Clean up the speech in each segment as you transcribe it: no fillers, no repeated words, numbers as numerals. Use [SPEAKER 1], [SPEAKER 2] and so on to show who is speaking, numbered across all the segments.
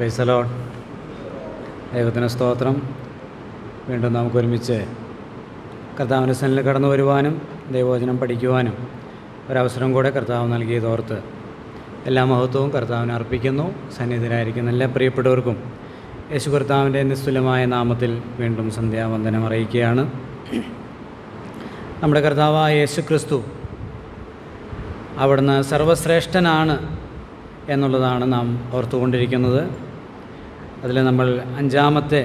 [SPEAKER 1] Praise the Lord. ദൈവത്തിന് സ്തോത്രം. വീണ്ടും നമുക്ക് ഒരുമിച്ച് കർത്താവിൻ്റെ സന്നിധിയിൽ കടന്നു വരുവാനും ദൈവവചനം പഠിക്കുവാനും ഒരവസരം കൂടെ കർത്താവ് നൽകിയതോർത്ത് എല്ലാ മഹത്വവും കർത്താവിനെ അർപ്പിക്കുന്നു. സന്നിധിയിലായിരിക്കുന്ന എല്ലാ പ്രിയപ്പെട്ടവർക്കും യേശു കർത്താവിൻ്റെ നിസ്തുലമായ നാമത്തിൽ വീണ്ടും സന്ധ്യാവന്ദനം അറിയിക്കുകയാണ്. നമ്മുടെ കർത്താവായ യേശു ക്രിസ്തു അവിടുന്ന് സർവശ്രേഷ്ഠനാണ് എന്നുള്ളതാണ് നാം ഓർത്തുകൊണ്ടിരിക്കുന്നത്. അതിൽ നമ്മൾ 5-ാമത്തെ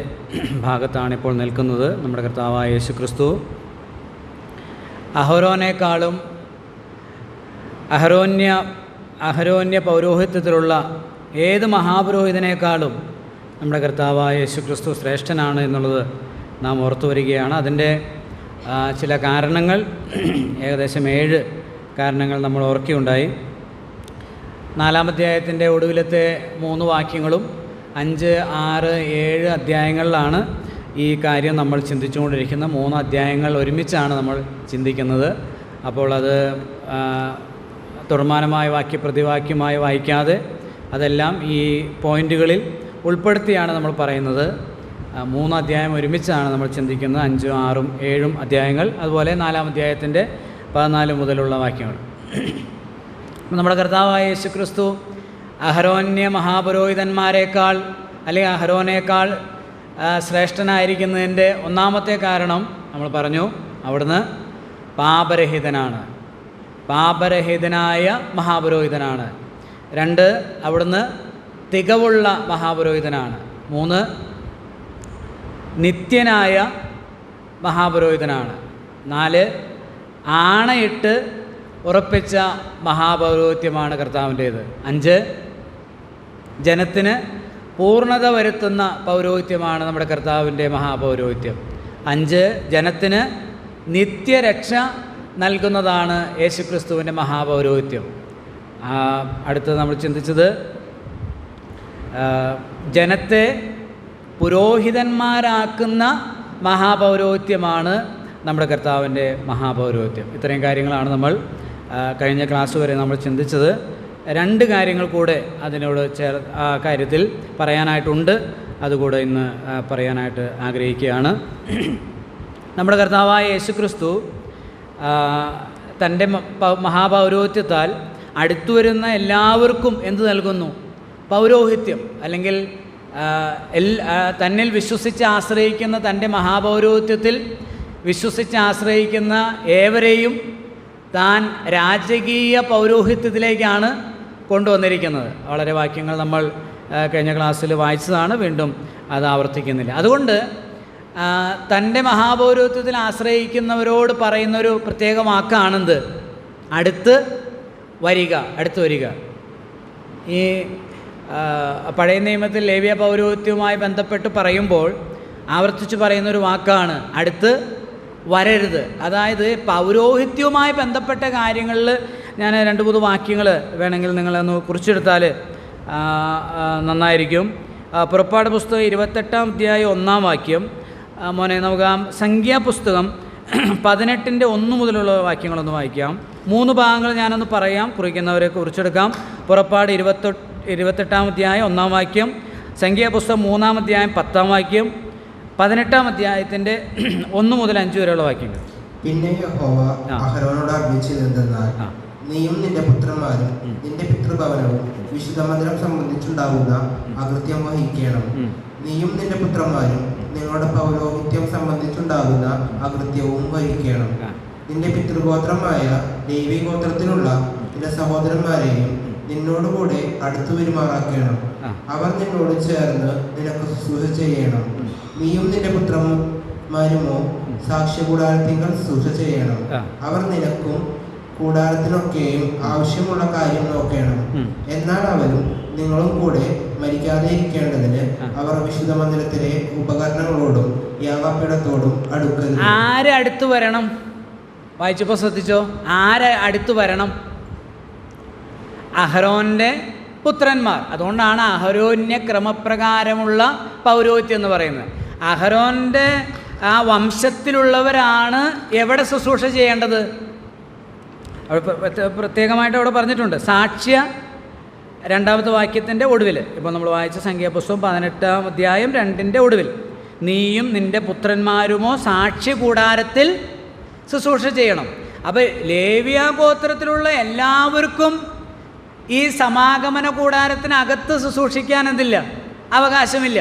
[SPEAKER 1] ഭാഗത്താണ് ഇപ്പോൾ നിൽക്കുന്നത്. നമ്മുടെ കർത്താവായ യേശു ക്രിസ്തു അഹരോനേക്കാളും അഹരോന്യ പൗരോഹിത്യത്തിലുള്ള ഏത് മഹാപുരോഹിതനേക്കാളും നമ്മുടെ കർത്താവായ യേശു ക്രിസ്തു ശ്രേഷ്ഠനാണ് എന്നുള്ളത് നാം ഓർത്തു വരികയാണ്. അതിൻ്റെ ചില കാരണങ്ങൾ, ഏകദേശം 7 കാരണങ്ങൾ നമ്മൾ ഓർക്കുകയുണ്ടായി. 4-ാം അധ്യായത്തിൻ്റെ ഒടുവിലത്തെ 3 വാക്യങ്ങളും 5, 6, 7 അധ്യായങ്ങളിലാണ് ഈ കാര്യം നമ്മൾ ചിന്തിച്ചുകൊണ്ടിരിക്കുന്നത്. 3 അധ്യായങ്ങൾ ഒരുമിച്ചാണ് നമ്മൾ ചിന്തിക്കുന്നത്. അപ്പോൾ അത് തുടർമാനമായ വാക്യപ്രതിവാക്യമായി വായിക്കാതെ അതെല്ലാം ഈ പോയിൻ്റുകളിൽ ഉൾപ്പെടുത്തിയാണ് നമ്മൾ പറയുന്നത്. 3 അധ്യായം ഒരുമിച്ചാണ് നമ്മൾ ചിന്തിക്കുന്നത്. 5, 6, 7 അധ്യായങ്ങൾ, അതുപോലെ 4-ാം അധ്യായത്തിൻ്റെ 14 മുതലുള്ള വാക്യങ്ങൾ. നമ്മുടെ കർത്താവായ യേശു ക്രിസ്തു അഹരോന്യ മഹാപുരോഹിതന്മാരെക്കാൾ അല്ലെങ്കിൽ അഹരോനേക്കാൾ ശ്രേഷ്ഠനായിരിക്കുന്നതിൻ്റെ 1-ാമത്തെ കാരണം നമ്മൾ പറഞ്ഞു, അവിടുന്ന് പാപരഹിതനായ മഹാപുരോഹിതനാണ്. 2, അവിടുന്ന് തികവുള്ള മഹാപുരോഹിതനാണ്. 3, നിത്യനായ മഹാപുരോഹിതനാണ്. 4, ആണയിട്ട് ഉറപ്പിച്ച മഹാപൗരോഹിത്യമാണ് കർത്താവിൻ്റേത്. 5, ജനത്തിന് പൂർണ്ണത വരുത്തുന്ന പൗരോഹിത്യമാണ് നമ്മുടെ കർത്താവിൻ്റെ മഹാപൗരോഹിത്യം. 5, ജനത്തിന് നിത്യരക്ഷ നൽകുന്നതാണ് യേശുക്രിസ്തുവിൻ്റെ മഹാപൗരോഹിത്യം. അടുത്തത് നമ്മൾ ചിന്തിച്ചത് ജനത്തെ പുരോഹിതന്മാരാക്കുന്ന മഹാപൗരോഹിത്യമാണ് നമ്മുടെ കർത്താവിൻ്റെ മഹാപൗരോഹിത്യം. ഇത്രയും കാര്യങ്ങളാണ് നമ്മൾ കഴിഞ്ഞ ക്ലാസ് വരെ നമ്മൾ ചിന്തിച്ചത്. 2 കാര്യങ്ങൾ കൂടെ അതിനോട് കാര്യത്തിൽ പറയാനായിട്ടുണ്ട്. അതുകൂടെ ഇന്ന് പറയാനായിട്ട് ആഗ്രഹിക്കുകയാണ്. നമ്മുടെ കർത്താവായ യേശുക്രിസ്തു തൻ്റെ മഹാപൗരോഹിത്യത്താൽ അടുത്തു വരുന്ന എല്ലാവർക്കും എന്ത് നൽകുന്നു? പൗരോഹിത്യം. അല്ലെങ്കിൽ തന്നിൽ വിശ്വസിച്ച് ആശ്രയിക്കുന്ന, തൻ്റെ മഹാപൗരോഹിത്യത്തിൽ വിശ്വസിച്ച് ആശ്രയിക്കുന്ന ഏവരെയും താൻ രാജകീയ പൗരോഹിത്യത്തിലേക്കാണ് കൊണ്ടുവന്നിരിക്കുന്നത്. വളരെ വാക്യങ്ങൾ നമ്മൾ കഴിഞ്ഞ ക്ലാസ്സിൽ വായിച്ചതാണ്, വീണ്ടും അത് ആവർത്തിക്കുന്നില്ല. അതുകൊണ്ട് തൻ്റെ മഹാപൗരോഹിത്യത്തിൽ ആശ്രയിക്കുന്നവരോട് പറയുന്നൊരു പ്രത്യേക വാക്കാണെന്ത്? അടുത്ത് വരിക. ഈ പഴയ നിയമത്തിൽ ലേവ്യ പൗരോഹിത്യവുമായി ബന്ധപ്പെട്ട് പറയുമ്പോൾ ആവർത്തിച്ച് പറയുന്നൊരു വാക്കാണ് അടുത്ത് വരരുത്. അതായത് പൗരോഹിത്യവുമായി ബന്ധപ്പെട്ട കാര്യങ്ങളിൽ ഞാൻ 2-3 വാക്യങ്ങൾ വേണമെങ്കിൽ നിങ്ങളൊന്ന് കുറിച്ചെടുത്താൽ നന്നായിരിക്കും. പുറപ്പാട് പുസ്തകം 28-ാം അധ്യായം 1-ാം വാക്യം. മോനെ നമുക്ക് സംഖ്യാപുസ്തകം 18-ന്റെ 1 മുതലുള്ള വാക്യങ്ങളൊന്ന് വായിക്കാം. 3 ഭാഗങ്ങൾ ഞാനൊന്ന് പറയാം, കുറിക്കുന്നവരെ കുറിച്ചെടുക്കാം. പുറപ്പാട് 28-ാം അധ്യായം 1-ാം വാക്യം, സംഖ്യാപുസ്തകം 3-ാം അധ്യായം 10-ാം വാക്യം, 18-ാം അധ്യായത്തിൻ്റെ 1 മുതൽ 5 വരെയുള്ള വാക്യങ്ങൾ.
[SPEAKER 2] പിന്നെ യഹോവ അഹരോനോട് ആജ്ഞാപിച്ചതെന്തെന്നാൽ, നീയും നിന്റെ പുത്രന്മാരും നിന്റെ പിതൃഭവനവും വിശുദ്ധ മന്ദിരം സംബന്ധിച്ചുണ്ടാകുന്ന അകൃത്യം വഹിക്കണം. നീയും നിന്റെ പുത്രന്മാരും നിങ്ങളുടെ പൗരോഹിത്യം സംബന്ധിച്ചുണ്ടാകുന്ന അകൃത്യവും വഹിക്കണം. നിന്റെ പിതൃഗോത്രമായ ലേവി ഗോത്രത്തിലുള്ള നിന്റെ സഹോദരന്മാരെയും നിന്നോടുകൂടെ അടുത്തു പെരുമാറാക്കണം. അവർ നിന്നോട് ചേർന്ന് നിനക്ക് ശുശ്രൂഷ ചെയ്യണം. നീയും നിന്റെ പുത്രന്മാരുമോ സാക്ഷ്യകൂടാരത്തിങ്കൽ ശുശ്രൂഷ ചെയ്യണം. അവർ നിനക്കും കൂടാരത്തിനൊക്കെയും ആവശ്യമുള്ള കാര്യം നോക്കണം. എന്നാൽ അവരും നിങ്ങളും കൂടെ മരിക്കാതെ ഇരിക്കേണ്ടതിന് അവർ വിശുദ്ധ മന്ദിരത്തിലെ ഉപകരണങ്ങളോടും യാഗപീഠത്തോടും അടുക്കരുത്.
[SPEAKER 1] ആരെ അടുത്ത് വരണം? വായിച്ചപ്പോൾ ശ്രദ്ധിച്ചോ? ആരെ അടുത്ത് വരണം? അഹരോൻ്റെ പുത്രന്മാർ. അതുകൊണ്ടാണ് അഹരോന്യ ക്രമപ്രകാരമുള്ള പൗരോഹിത്യം എന്ന് പറയുന്നത്. അഹരോൻ്റെ ആ വംശത്തിലുള്ളവരാണ് എവിടെ ശുശ്രൂഷ ചെയ്യേണ്ടത്? പ്രത്യേകമായിട്ട് അവിടെ പറഞ്ഞിട്ടുണ്ട്. സാക്ഷ്യ രണ്ടാമത്തെ വാക്യത്തിൻ്റെ ഒടുവിൽ, ഇപ്പോൾ നമ്മൾ വായിച്ച സംഖ്യാപുസ്തകം 18-ാം അധ്യായം 2-ന്റെ ഒടുവിൽ, നീയും നിൻ്റെ പുത്രന്മാരുമോ സാക്ഷി കൂടാരത്തിൽ ശുശ്രൂഷ ചെയ്യണം. അപ്പോൾ ലേവ്യ ഗോത്രത്തിലുള്ള എല്ലാവർക്കും ഈ സമാഗമന കൂടാരത്തിനകത്ത് ശുശ്രൂഷിക്കാൻ എന്തില്ല, അവകാശമില്ല.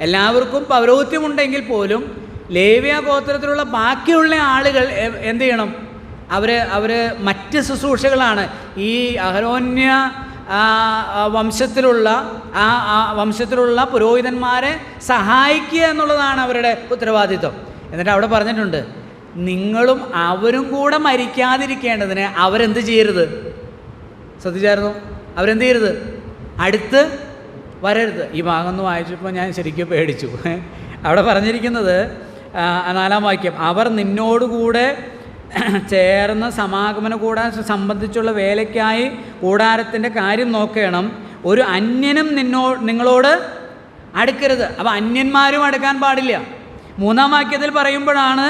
[SPEAKER 1] എല്ലാവർക്കും പൗരോഹിത്യമുണ്ടെങ്കിൽ പോലും ലേവ്യ ഗോത്രത്തിലുള്ള ബാക്കിയുള്ള ആളുകൾ എന്ത് ചെയ്യണം? അവർ മറ്റ് ശുശ്രൂഷകളാണ്. ഈ അഹരോന്യ വംശത്തിലുള്ള പുരോഹിതന്മാരെ സഹായിക്കുക എന്നുള്ളതാണ് അവരുടെ ഉത്തരവാദിത്വം. എന്നിട്ട് അവിടെ പറഞ്ഞിട്ടുണ്ട്, നിങ്ങളും അവരും കൂടെ മരിക്കാതിരിക്കേണ്ടതിന് അവരെന്ത് ചെയ്യരുത്? ശ്രദ്ധിച്ചായിരുന്നു? അവരെന്ത് ചെയ്യരുത്? അടുത്ത് വരരുത്. ഈ ഭാഗം ഒന്ന് വായിച്ചപ്പോൾ ഞാൻ ശരിക്കും പേടിച്ചു. അവിടെ പറഞ്ഞിരിക്കുന്നത് 4-ാം വാക്യം, അവർ നിന്നോടുകൂടെ ചേർന്ന് സമാഗമന കൂടാരം സംബന്ധിച്ചുള്ള വേലയ്ക്കായി കൂടാരത്തിൻ്റെ കാര്യം നോക്കണം. ഒരു അന്യനും നിങ്ങളോട് അടുക്കരുത്. അപ്പോൾ അന്യന്മാരും അടുക്കാൻ പാടില്ല. 3-ാം വാക്യത്തിൽ പറയുമ്പോഴാണ്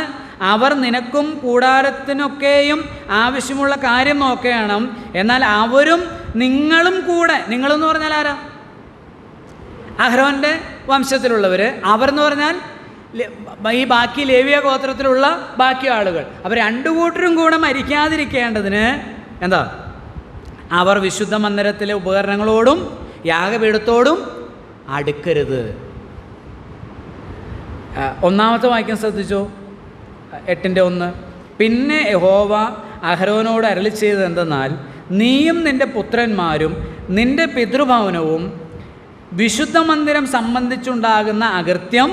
[SPEAKER 1] അവർ നിനക്കും കൂടാരത്തിനൊക്കെയും ആവശ്യമുള്ള കാര്യം നോക്കണം, എന്നാൽ അവരും നിങ്ങളും കൂടെ. നിങ്ങളെന്ന് പറഞ്ഞാൽ ആരാ? അഹ്റോൻ്റെ വംശത്തിലുള്ളവർ. അവരെന്ന് പറഞ്ഞാൽ ഈ ബാക്കി ലേവ്യ ഗോത്രത്തിലുള്ള ബാക്കി ആളുകൾ. അവർ രണ്ടു കൂട്ടരും കൂടെ മരിക്കാതിരിക്കേണ്ടതിന് എന്താ? അവർ വിശുദ്ധ മന്ദിരത്തിലെ ഉപകരണങ്ങളോടും യാഗപീഠത്തോടും അടുക്കരുത്. 1-ാമത്തെ വാക്യം ശ്രദ്ധിച്ചോ, 8-1. പിന്നെ യഹോവ അഹരോനോട് അരുളി ചെയ്തത് എന്തെന്നാൽ, നീയും നിൻ്റെ പുത്രന്മാരും നിൻ്റെ പിതൃഭവനവും വിശുദ്ധ മന്ദിരം സംബന്ധിച്ചുണ്ടാകുന്ന അകൃത്യം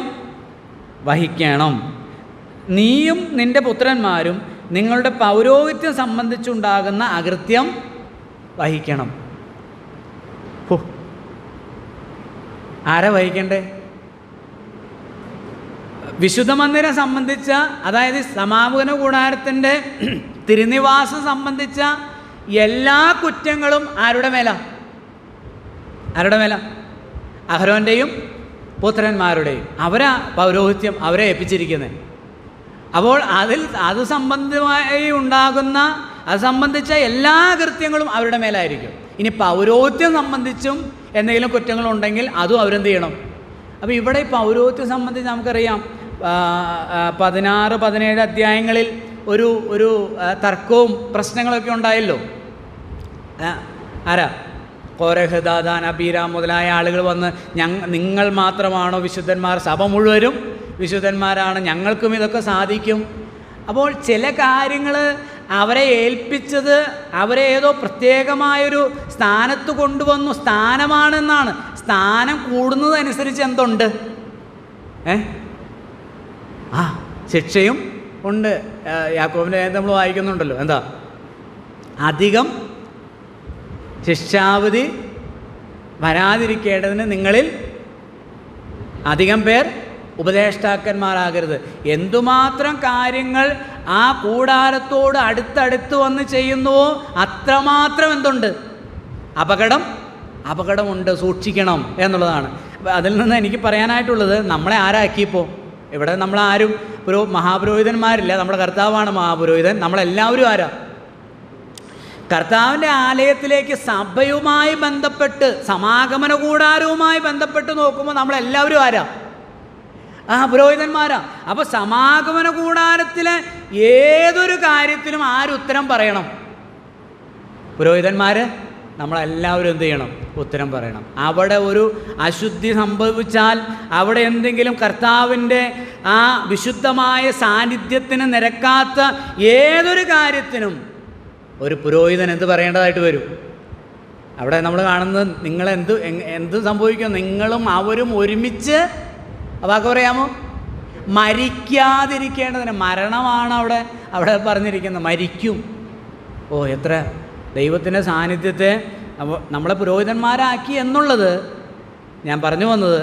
[SPEAKER 1] വഹിക്കണം. നീയും നിൻ്റെ പുത്രന്മാരും നിങ്ങളുടെ പൗരോഹിത്യം സംബന്ധിച്ചുണ്ടാകുന്ന അകൃത്യം വഹിക്കണം. ആരാ വഹിക്കണ്ടേ? വിശുദ്ധ മന്ദിരം സംബന്ധിച്ച, അതായത് സമാഗമന കൂടാരത്തിൻ്റെ തിരുനിവാസം സംബന്ധിച്ച എല്ലാ കുറ്റങ്ങളും ആരുടെ മേല? അഹരോൻ്റെയും പുത്രന്മാരുടെയും. അവരാ പൗരോഹിത്യം അവരെ ഏൽപ്പിച്ചിരിക്കുന്നത്. അപ്പോൾ അത് സംബന്ധിച്ച എല്ലാ കൃത്യങ്ങളും അവരുടെ മേലായിരിക്കും. ഇനി പൗരോഹിത്യം സംബന്ധിച്ചും എന്തെങ്കിലും കുറ്റങ്ങളുണ്ടെങ്കിൽ അതും അവരെന്ത് ചെയ്യണം? അപ്പോൾ ഇവിടെ ഈ പൗരോഹിത്യം സംബന്ധിച്ച് നമുക്കറിയാം, 16-17 അധ്യായങ്ങളിൽ ഒരു തർക്കവും പ്രശ്നങ്ങളൊക്കെ ഉണ്ടായല്ലോ. ആരാ? കോരഹ്, ദാദാൻ, അബീരാം മുതലായ ആളുകൾ വന്ന് നിങ്ങൾ മാത്രമാണോ വിശുദ്ധന്മാർ? സഭ മുഴുവനും വിശുദ്ധന്മാരാണ്, ഞങ്ങൾക്കും ഇതൊക്കെ സാധിക്കും. അപ്പോൾ ചില കാര്യങ്ങൾ അവരെ ഏൽപ്പിച്ചത് അവരെ ഏതോ പ്രത്യേകമായൊരു സ്ഥാനത്ത് കൊണ്ടുവന്നു. സ്ഥാനമാണെന്നാണ്. സ്ഥാനം കൂടുന്നതനുസരിച്ച് എന്തുണ്ട്? ശിക്ഷയും ഉണ്ട്. യാക്കോബിൻ്റെ നമ്മൾ വായിക്കുന്നുണ്ടല്ലോ, എന്താ? അധികം ശിക്ഷാവിധി വരാതിരിക്കേണ്ടതിന് നിങ്ങളിൽ അധികം പേർ ഉപദേഷ്ടാക്കന്മാരാകരുത്. എന്തുമാത്രം കാര്യങ്ങൾ ആ കൂടാരത്തോട് അടുത്തടുത്ത് വന്ന് ചെയ്യുന്നുവോ അത്രമാത്രം എന്തുണ്ട്? അപകടമുണ്ട്, സൂക്ഷിക്കണം എന്നുള്ളതാണ്. അതിൽ നിന്ന് എനിക്ക് പറയാനായിട്ടുള്ളത്, നമ്മളെ ആരാക്കിയപ്പോൾ ഇവിടെ നമ്മളാരും മഹാപുരോഹിതന്മാരില്ല. നമ്മുടെ കർത്താവാണ് മഹാപുരോഹിതൻ. നമ്മളെല്ലാവരും ആരാ? കർത്താവിൻ്റെ ആലയത്തിലേക്ക് സഭയുമായി ബന്ധപ്പെട്ട്, സമാഗമന കൂടാരവുമായി ബന്ധപ്പെട്ട് നോക്കുമ്പോൾ നമ്മളെല്ലാവരും ആരാ? പുരോഹിതന്മാരാ. അപ്പോൾ സമാഗമന കൂടാരത്തിലെ ഏതൊരു കാര്യത്തിലും ആരുത്തരം പറയണം? പുരോഹിതന്മാർ. നമ്മളെല്ലാവരും എന്ത് ചെയ്യണം? ഉത്തരം പറയണം. അവിടെ ഒരു അശുദ്ധി സംഭവിച്ചാൽ, അവിടെ എന്തെങ്കിലും കർത്താവിൻ്റെ ആ വിശുദ്ധമായ സാന്നിധ്യത്തിന് നിരക്കാത്ത ഏതൊരു കാര്യത്തിനും ഒരു പുരോഹിതൻ എന്ത് പറയേണ്ടതായിട്ട് വരും? അവിടെ നമ്മൾ കാണുന്നത്, എന്ത് സംഭവിക്കും? നിങ്ങളും അവരും ഒരുമിച്ച്, വാക്ക് പറയാമോ? മരിക്കാതിരിക്കേണ്ടതിന്. മരണമാണ് അവിടെ പറഞ്ഞിരിക്കുന്നത്. മരിക്കും. എത്ര ദൈവത്തിൻ്റെ സാന്നിധ്യത്തെ നമ്മളെ പുരോഹിതന്മാരാക്കി എന്നുള്ളത് ഞാൻ പറഞ്ഞു വന്നത്,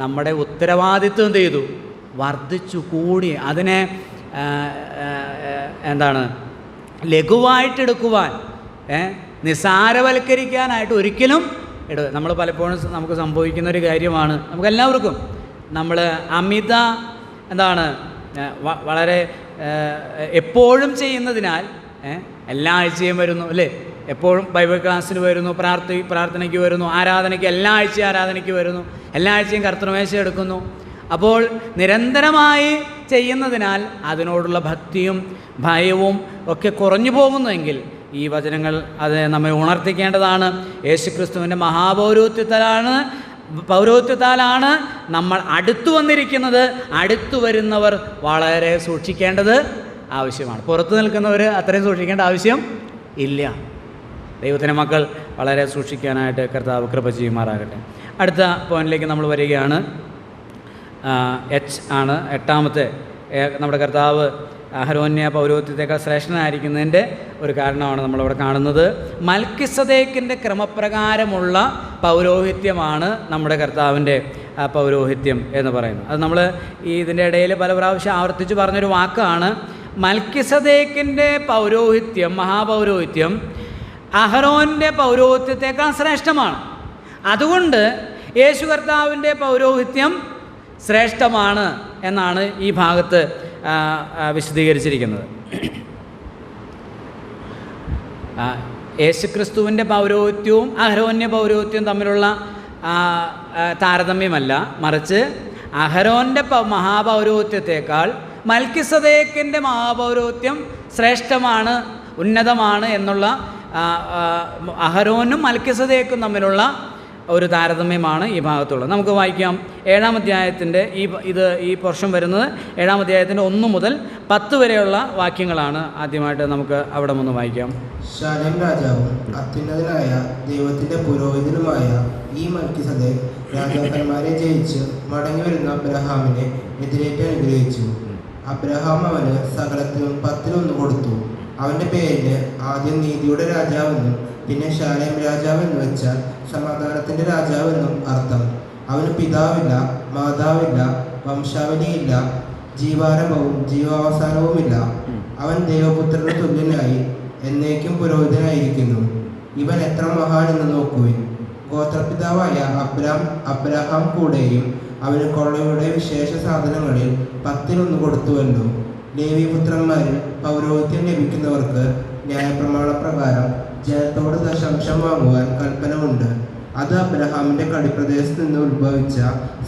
[SPEAKER 1] നമ്മുടെ ഉത്തരവാദിത്വം എന്ത് ചെയ്തു? വർദ്ധിച്ചു, കൂടി. അതിനെ ലഘുവായിട്ടെടുക്കുവാൻ, നിസാരവൽക്കരിക്കാനായിട്ട് ഒരിക്കലും നമ്മൾ പലപ്പോഴും നമുക്ക് സംഭവിക്കുന്നൊരു കാര്യമാണ്. നമുക്കെല്ലാവർക്കും നമ്മൾ അമിത വളരെ എപ്പോഴും ചെയ്യുന്നതിനാൽ എല്ലാ ആഴ്ചയും വരുന്നു അല്ലേ, എപ്പോഴും ബൈബിൾ ക്ലാസ്സിന് വരുന്നു, പ്രാർത്ഥനയ്ക്ക് വരുന്നു, ആരാധനയ്ക്ക് എല്ലാ ആഴ്ചയും ആരാധനയ്ക്ക് വരുന്നു, എല്ലാ ആഴ്ചയും കർത്തൃമേശ എടുക്കുന്നു. അപ്പോൾ നിരന്തരമായി ചെയ്യുന്നതിനാൽ അതിനോടുള്ള ഭക്തിയും ഭയവും ഒക്കെ കുറഞ്ഞു പോകുന്നുവെങ്കിൽ ഈ വചനങ്ങൾ അത് നമ്മെ ഉണർത്തിക്കേണ്ടതാണ്. യേശുക്രിസ്തുവിൻ്റെ പൗരോഹിത്യത്താലാണ് നമ്മൾ അടുത്തു വന്നിരിക്കുന്നത്. അടുത്തു വരുന്നവർ വളരെ സൂക്ഷിക്കേണ്ടത് ആവശ്യമാണ്. പുറത്തു നിൽക്കുന്നവർ അത്രയും സൂക്ഷിക്കേണ്ട ആവശ്യം ഇല്ല. ദൈവത്തിൻ്റെ മക്കൾ വളരെ സൂക്ഷിക്കാനായിട്ട് കർത്താവ് കൃപ ചെയ്യുമാറാകട്ടെ. അടുത്ത പോയിന്റിലേക്ക് നമ്മൾ വരികയാണ്. ആണ് 8ാമത്തെ. നമ്മുടെ കർത്താവ് അഹരോന്യ പൗരോഹിത്യത്തേക്കാൾ ശ്രേഷ്ഠനായിരിക്കുന്നതിൻ്റെ ഒരു കാരണമാണ് നമ്മളിവിടെ കാണുന്നത്. മൽക്കിസദേക്കിൻ്റെ ക്രമപ്രകാരമുള്ള പൗരോഹിത്യമാണ് നമ്മുടെ കർത്താവിൻ്റെ പൗരോഹിത്യം എന്ന് പറയുന്നത്. അത് നമ്മൾ ഇതിൻ്റെ ഇടയിൽ പല പ്രാവശ്യം ആവർത്തിച്ച് പറഞ്ഞൊരു വാക്കാണ്. മൽക്കിസദേക്കിൻ്റെ പൗരോഹിത്യം, മഹാപൗരോഹിത്യം അഹരോൻ്റെ പൗരോഹിത്യത്തേക്കാൾ ശ്രേഷ്ഠമാണ്. അതുകൊണ്ട് യേശു കർത്താവിൻ്റെ പൗരോഹിത്യം ശ്രേഷ്ഠമാണ് എന്നാണ് ഈ ഭാഗത്ത് വിശദീകരിച്ചിരിക്കുന്നത്. യേശുക്രിസ്തുവിൻ്റെ പൗരോഹിത്യവും അഹരോന്യ പൗരോഹിത്യവും തമ്മിലുള്ള താരതമ്യമല്ല, മറിച്ച് അഹരോൻ്റെ മഹാപൗരോഹിത്യത്തേക്കാൾ മൽക്കിസദേക്കിൻ്റെ മഹാപൗരോഹിത്യം ശ്രേഷ്ഠമാണ്, ഉന്നതമാണ് എന്നുള്ള അഹരോനും മൽക്കിസദേക്കും തമ്മിലുള്ള ഒരു താരതമ്യമാണ് ഈ ഭാഗത്തുള്ളത്. നമുക്ക് വായിക്കാം. 7-ാം അധ്യായത്തിൻ്റെ ഈ പോർഷൻ വരുന്നത് 7-ാം അധ്യായത്തിൻ്റെ 1 മുതൽ 10 വരെയുള്ള വാക്യങ്ങളാണ്. ആദ്യമായിട്ട് നമുക്ക് അവിടെ നിന്ന് വായിക്കാം.
[SPEAKER 2] ശാലേം രാജാവും അത്യുന്നതനായ ദൈവത്തിന്റെ പുരോഹിതനുമായ ഈ മൽക്കിസദേക്ക് രാജാക്കന്മാരെ ജയിച്ച് മടങ്ങി വരുന്ന അബ്രഹാമിനെ എതിരേറ്റ് അനുഗ്രഹിച്ചു. അബ്രഹാം അവന് സകലത്തിലും 10-1 കൊടുത്തു. അവന്റെ പേരിന് ആദ്യം നീതിയുടെ രാജാവെന്നും പിന്നെ ശാലേം രാജാവെന്ന് വെച്ചാൽ സമാധാനത്തിന്റെ രാജാവെന്നും അർത്ഥം. അവന് പിതാവില്ല, മാതാവില്ല, വംശാവലിയില്ല, ജീവാരംഭവും ജീവാവസാനവുമില്ല. അവൻ ദൈവപുത്രന് തുല്യനായി എന്നേക്കും പുരോഹിതനായിരിക്കുന്നു. ഇവൻ എത്ര മഹാൻ എന്ന് നോക്കുവിൻ. ഗോത്രപിതാവായ അബ്രഹാം കൂടെയും അവന് കൊള്ളയുടെ വിശേഷ സാധനങ്ങളിൽ 10-1 കൊടുത്തുവല്ലോ. ലേവിപുത്രന്മാരിൽ പൗരോഹിത്യം ലഭിക്കുന്നവർക്ക് ന്യായപ്രമാണപ്രകാരം ജനത്തോട് ദശാംശം വാങ്ങുവാൻ കൽപ്പന ഉണ്ട്. അത് അബ്രഹാമിന്റെ കടിപ്രദേശത്ത് നിന്ന് ഉത്ഭവിച്ച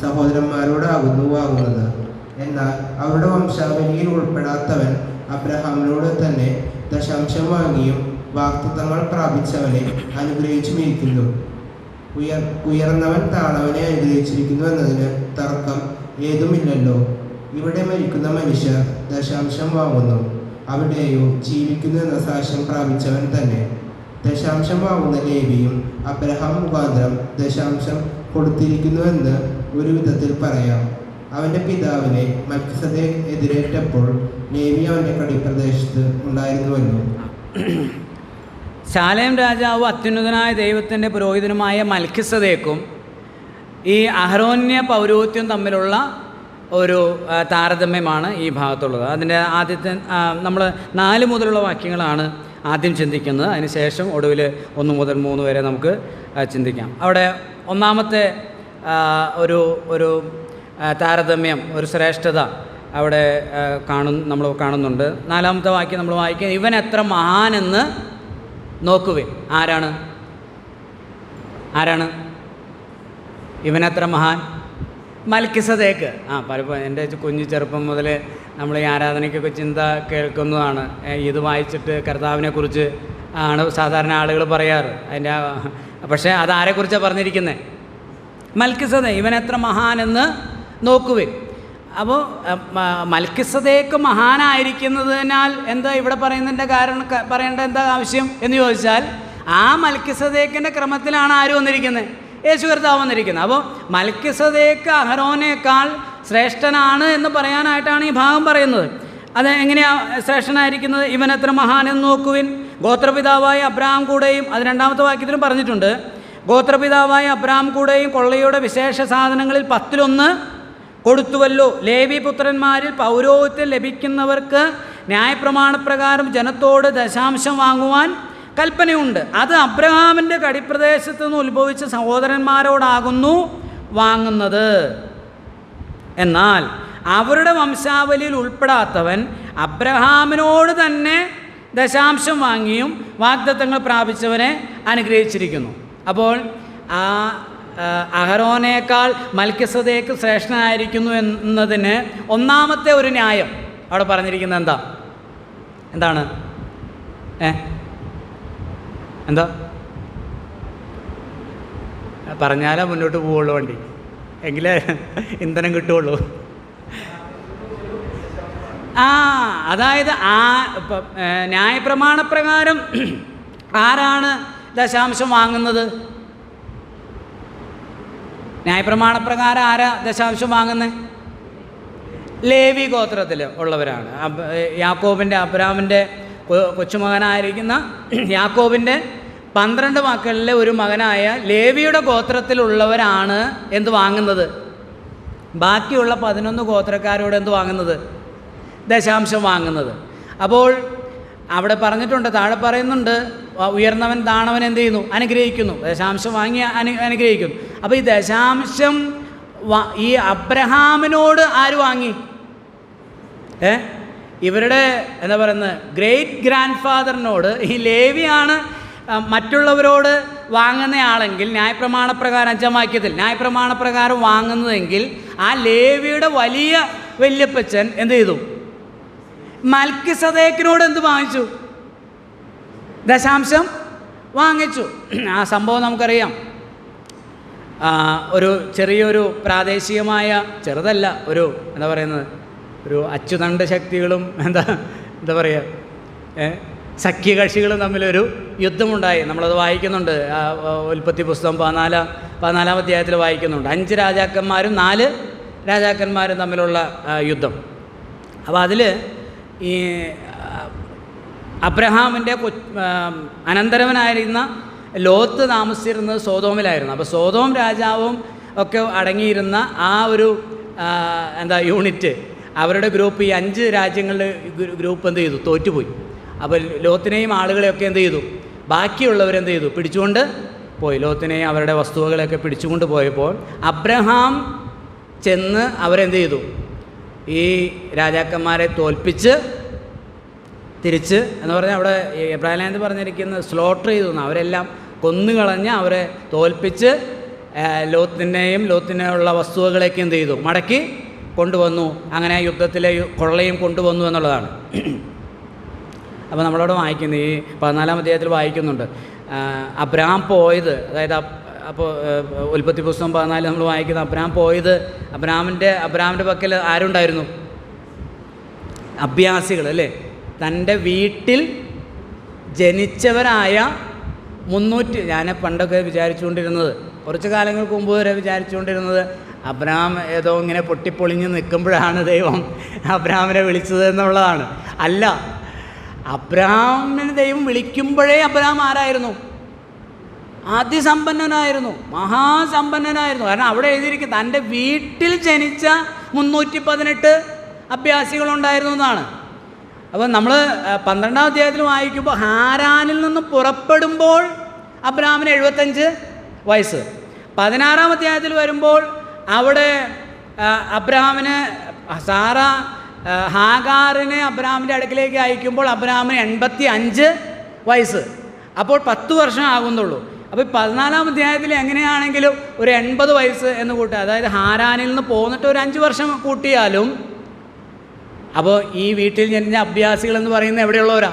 [SPEAKER 2] സഹോദരന്മാരോടാകുന്നു വാങ്ങുന്നത്. എന്നാൽ അവരുടെ വംശാവലിയിൽ ഉൾപ്പെടാത്തവൻ അബ്രഹാമിനോട് തന്നെ ദശാംശം വാങ്ങിയും വാഗ്ദത്തങ്ങൾ പ്രാപിച്ചവനെ അനുഗ്രഹിച്ചുമിരിക്കുന്നു. ഉയർന്നവൻ താണവനെ അനുഗ്രഹിച്ചിരിക്കുന്നു എന്നതിന് തർക്കം ഏതുമില്ലല്ലോ. ഇവിടെ മരിക്കുന്ന മനുഷ്യർ ദശാംശം വാങ്ങുന്നു, അവിടെയോ ജീവിക്കുന്നു എന്ന സാക്ഷ്യം പ്രാപിച്ചവൻ തന്നെ. ദശാംശം വാങ്ങുന്ന ലേവിയും അബ്രഹാം മുഖാന്തരം ദശാംശം കൊടുത്തിരിക്കുന്നുവെന്ന് ഒരു വിധത്തിൽ പറയാം. അവൻ്റെ പിതാവിനെ മൽക്കിസദേക്ക് എതിരേറ്റപ്പോൾ ലേവി അവൻ്റെ കടിപ്രദേശത്ത് ഉണ്ടായിരുന്നുവല്ലോ.
[SPEAKER 1] ശാലേം രാജാവ് അത്യുന്നതനായ ദൈവത്തിൻ്റെ പുരോഹിതനുമായ മൽക്കിസദേക്കും ഈ അഹരോന്യ പൗരോഹിത്യം തമ്മിലുള്ള ഒരു താരതമ്യമാണ് ഈ ഭാഗത്തുള്ളത്. അതിൻ്റെ ആദ്യത്തെ നമ്മൾ 4 മുതലുള്ള വാക്യങ്ങളാണ് ആദ്യം ചിന്തിക്കുന്നത്. അതിനുശേഷം ഒടുവിൽ 1 മുതൽ 3 വരെ നമുക്ക് ചിന്തിക്കാം. അവിടെ ഒന്നാമത്തെ ഒരു താരതമ്യം, ഒരു ശ്രേഷ്ഠത അവിടെ നമ്മൾ കാണുന്നുണ്ട്. 4-ാമത്തെ വാക്യം നമ്മൾ വായിക്കുക. ഇവൻ എത്ര മഹാനെന്ന് നോക്കുവേ. ആരാണ് ഇവൻ എത്ര മഹാൻ? മൽക്കിസദേക്ക്. പലപ്പോഴും എൻ്റെ കുഞ്ഞു ചെറുപ്പം മുതൽ നമ്മൾ ഈ ആരാധനയ്ക്കൊക്കെ ചിന്ത കേൾക്കുന്നതാണ്. ഇത് വായിച്ചിട്ട് കർത്താവിനെക്കുറിച്ച് ആണ് സാധാരണ ആളുകൾ പറയാറ്. പക്ഷേ അതാരെക്കുറിച്ചാണ് പറഞ്ഞിരിക്കുന്നത്? മൽക്കിസദേക്ക്. ഇവൻ എത്ര മഹാനെന്ന് നോക്കുവേ. അപ്പോൾ മൽക്കിസദേക്ക് മഹാനായിരിക്കുന്നതിനാൽ എന്താ ഇവിടെ പറയുന്നതിൻ്റെ കാരണം, പറയേണ്ട എന്താ ആവശ്യം എന്ന് ചോദിച്ചാൽ, ആ മൽക്കിസദേക്കിൻ്റെ ക്രമത്തിലാണ് ആര് വന്നിരിക്കുന്നത്? യേശു കർത്താവ് വന്നിരിക്കുന്നത്. അപ്പോൾ മൽക്കിസദേക്ക് അഹരോനേക്കാൾ ശ്രേഷ്ഠനാണ് എന്ന് പറയാനായിട്ടാണ് ഈ ഭാഗം പറയുന്നത്. അത് എങ്ങനെയാണ് ശ്രേഷ്ഠനായിരിക്കുന്നത്? ഇവൻ എത്ര മഹാനെന്ന് നോക്കുവിൻ. ഗോത്രപിതാവായ അബ്രഹാം കൂടെയും, അത് 2-ാമത്തെ വാക്യത്തിലും പറഞ്ഞിട്ടുണ്ട്, ഗോത്രപിതാവായ അബ്രഹാം കൂടെയും കൊള്ളയുടെ വിശേഷ സാധനങ്ങളിൽ 10-1 കൊടുത്തുവല്ലോ. ലേവി പുത്രന്മാരിൽ പൗരോഹിത്യം ലഭിക്കുന്നവർക്ക് ന്യായപ്രമാണപ്രകാരം ജനത്തോട് ദശാംശം വാങ്ങുവാൻ കൽപ്പനയുണ്ട്. അത് അബ്രഹാമിൻ്റെ കടിപ്രദേശത്ത് നിന്ന് ഉത്ഭവിച്ച സഹോദരന്മാരോടാകുന്നു വാങ്ങുന്നത്. എന്നാൽ അവരുടെ വംശാവലിയിൽ ഉൾപ്പെടാത്തവൻ അബ്രഹാമിനോട് തന്നെ ദശാംശം വാങ്ങിയും വാഗ്ദത്തങ്ങൾ പ്രാപിച്ചവനെ അനുഗ്രഹിച്ചിരിക്കുന്നു. അപ്പോൾ ആ അഹരോനേക്കാൾ മൽക്കിസദേക്ക് ശ്രേഷ്ഠനായിരിക്കുന്നു എന്നതിന് ഒന്നാമത്തെ ഒരു ന്യായം അവിടെ പറഞ്ഞിരിക്കുന്നത് എന്താണ്? എന്താ പറഞ്ഞാലേ മുന്നോട്ട് പോവുള്ളൂ വണ്ടി, എങ്കിലേ ഇന്ധനം കിട്ടുകയുള്ളൂ. അതായത് ന്യായപ്രമാണപ്രകാരം ആരാണ് ദശാംശം വാങ്ങുന്നത്? ന്യായപ്രമാണപ്രകാരം ആരാ ദശാംശം വാങ്ങുന്നത്? ലേവി ഗോത്രത്തിൽ ഉള്ളവരാണ്. യാക്കോബിൻ്റെ, അബ്രാമിൻ്റെ കൊച്ചുമകനായിരിക്കുന്ന യാക്കോബിൻ്റെ 12 മക്കളിലെ ഒരു മകനായ ലേവിയുടെ ഗോത്രത്തിലുള്ളവരാണ് എന്ത് വാങ്ങുന്നത്? ബാക്കിയുള്ള 11 ഗോത്രക്കാരോട് എന്ത് വാങ്ങുന്നത്? ദശാംശം വാങ്ങുന്നത്. അപ്പോൾ അവിടെ പറഞ്ഞിട്ടുണ്ട്, താഴെ പറയുന്നുണ്ട്, ഉയർന്നവൻ താണവൻ എന്ത് ചെയ്യുന്നു? അനുഗ്രഹിക്കുന്നു. ദശാംശം വാങ്ങി അനുഗ്രഹിക്കുന്നു. അപ്പോൾ ഈ ദശാംശം ഈ അബ്രഹാമിനോട് ആര് വാങ്ങി? ഇവരുടെ എന്താ പറയുന്നത്, ഗ്രേറ്റ് ഗ്രാൻഡ് ഫാദറിനോട് ഈ ലേവിയാണ് മറ്റുള്ളവരോട് വാങ്ങുന്നയാളെങ്കിൽ, ന്യായപ്രമാണപ്രകാരം 5-ാം വാക്യത്തിൽ ന്യായപ്രമാണപ്രകാരം വാങ്ങുന്നതെങ്കിൽ ആ ലേവിയുടെ വലിയ വല്യപ്പച്ചൻ എന്ത് ചെയ്തു? മൽക്കിസദേക്കിനോട് എന്ത് വാങ്ങിച്ചു? ദശാംശം വാങ്ങിച്ചു. ആ സംഭവം നമുക്കറിയാം. ഒരു ചെറിയൊരു പ്രാദേശികമായ, ചെറുതല്ല, ഒരു എന്താ പറയുന്നത്, ഒരു അച്ചുതണ്ട് ശക്തികളും എന്താ പറയുക, സഖ്യകക്ഷികളും തമ്മിലൊരു യുദ്ധമുണ്ടായി. നമ്മളത് വായിക്കുന്നുണ്ട്. ഉൽപ്പത്തി പുസ്തകം 14-ാം അധ്യായത്തിൽ വായിക്കുന്നുണ്ട്. 5 രാജാക്കന്മാരും 4 രാജാക്കന്മാരും തമ്മിലുള്ള യുദ്ധം. അപ്പോൾ അതിൽ ഈ അബ്രഹാമിൻ്റെ അനന്തരവനായിരുന്ന ലോത്ത് താമസിച്ചിരുന്നത് സോതോമിലായിരുന്നു. അപ്പോൾ സോതോം രാജാവും ഒക്കെ അടങ്ങിയിരുന്ന ആ ഒരു യൂണിറ്റ്, അവരുടെ ഗ്രൂപ്പ്, ഈ 5 രാജ്യങ്ങളുടെ ഗ്രൂപ്പ് എന്ത് ചെയ്തു? തോറ്റുപോയി. അപ്പോൾ ലോത്തിനെയും ആളുകളെയൊക്കെ എന്ത് ചെയ്തു? ബാക്കിയുള്ളവരെന്ത് ചെയ്തു? പിടിച്ചുകൊണ്ട് പോയി. ലോത്തിനെയും അവരുടെ വസ്തുവകളെയൊക്കെ പിടിച്ചുകൊണ്ട് പോയപ്പോൾ അബ്രഹാം ചെന്ന് അവരെന്ത് ചെയ്തു? ഈ രാജാക്കന്മാരെ തോൽപ്പിച്ച് തിരിച്ച് എന്ന് പറഞ്ഞാൽ അവിടെ എബ്രാഹിം പറഞ്ഞിരിക്കുന്നത് സ്ലോട്ടർ ചെയ്തു, അവരെല്ലാം കൊന്നുകളഞ്ഞ് അവരെ തോൽപ്പിച്ച് ലോത്തിനുള്ള വസ്തുവകളൊക്കെ എന്ത് ചെയ്തു? മടക്കി കൊണ്ടുവന്നു. അങ്ങനെ യുദ്ധത്തിലെ കൊള്ളയും കൊണ്ടുവന്നു എന്നുള്ളതാണ്. അപ്പോൾ നമ്മളവിടെ വായിക്കുന്നത്, ഈ 14-ാം അധ്യായത്തിൽ വായിക്കുന്നുണ്ട്, അബ്രഹാം പോയത്, അതായത് അപ്പോൾ ഉൽപ്പത്തി പുസ്തകം 14 നമ്മൾ വായിക്കുന്നത്, അബ്രഹാം പോയത്, അബ്രഹാമിൻ്റെ പക്കൽ ആരുണ്ടായിരുന്നു? അഭ്യാസികൾ, അല്ലേ? തൻ്റെ വീട്ടിൽ ജനിച്ചവരായ 300, ഞാൻ പണ്ടൊക്കെ വിചാരിച്ചുകൊണ്ടിരുന്നത്, കുറച്ച് കാലങ്ങൾക്ക് മുമ്പ് വരെ വിചാരിച്ചുകൊണ്ടിരുന്നത്, അബ്രഹാം ഏതോ ഇങ്ങനെ പൊട്ടിപ്പൊളിഞ്ഞ് നിൽക്കുമ്പോഴാണ് ദൈവം അബ്രഹാമിനെ വിളിച്ചത് എന്നുള്ളതാണ്. അല്ല, അബ്രഹാമിനെ ദൈവം വിളിക്കുമ്പോഴേ അബ്രഹാം ആരായിരുന്നു? അതിസമ്പന്നനായിരുന്നു, മഹാസമ്പന്നനായിരുന്നു. കാരണം അവിടെ എഴുതിയിരിക്കും, തൻ്റെ വീട്ടിൽ ജനിച്ച 318 അഭ്യാസികളുണ്ടായിരുന്നു എന്നാണ്. അപ്പോൾ നമ്മൾ 12-ാം അധ്യായത്തിൽ വായിക്കുമ്പോൾ ഹാരാനിൽ നിന്ന് പുറപ്പെടുമ്പോൾ അബ്രഹാമിന് 75 വയസ്സ്. 16-ാം അധ്യായത്തിൽ വരുമ്പോൾ അവിടെ അബ്രഹാമിന് ഹാഗാറിനെ അബ്രഹാമിൻ്റെ അടുക്കിലേക്ക് അയക്കുമ്പോൾ അബ്രഹാമിന് 85 വയസ്സ്. അപ്പോൾ 10 വർഷം ആകുന്നുള്ളൂ. അപ്പോൾ 14-ാം അധ്യായത്തിൽ എങ്ങനെയാണെങ്കിലും ഒരു 80 വയസ്സ് എന്ന് കൂട്ടുക, അതായത് ഹാരാനിൽ നിന്ന് പോന്നിട്ട് ഒരു 5 വർഷം കൂട്ടിയാലും, അപ്പോൾ ഈ വീട്ടിൽ ജനിച്ച അഭ്യാസികൾ എന്ന് പറയുന്നത് എവിടെയുള്ളവരാ?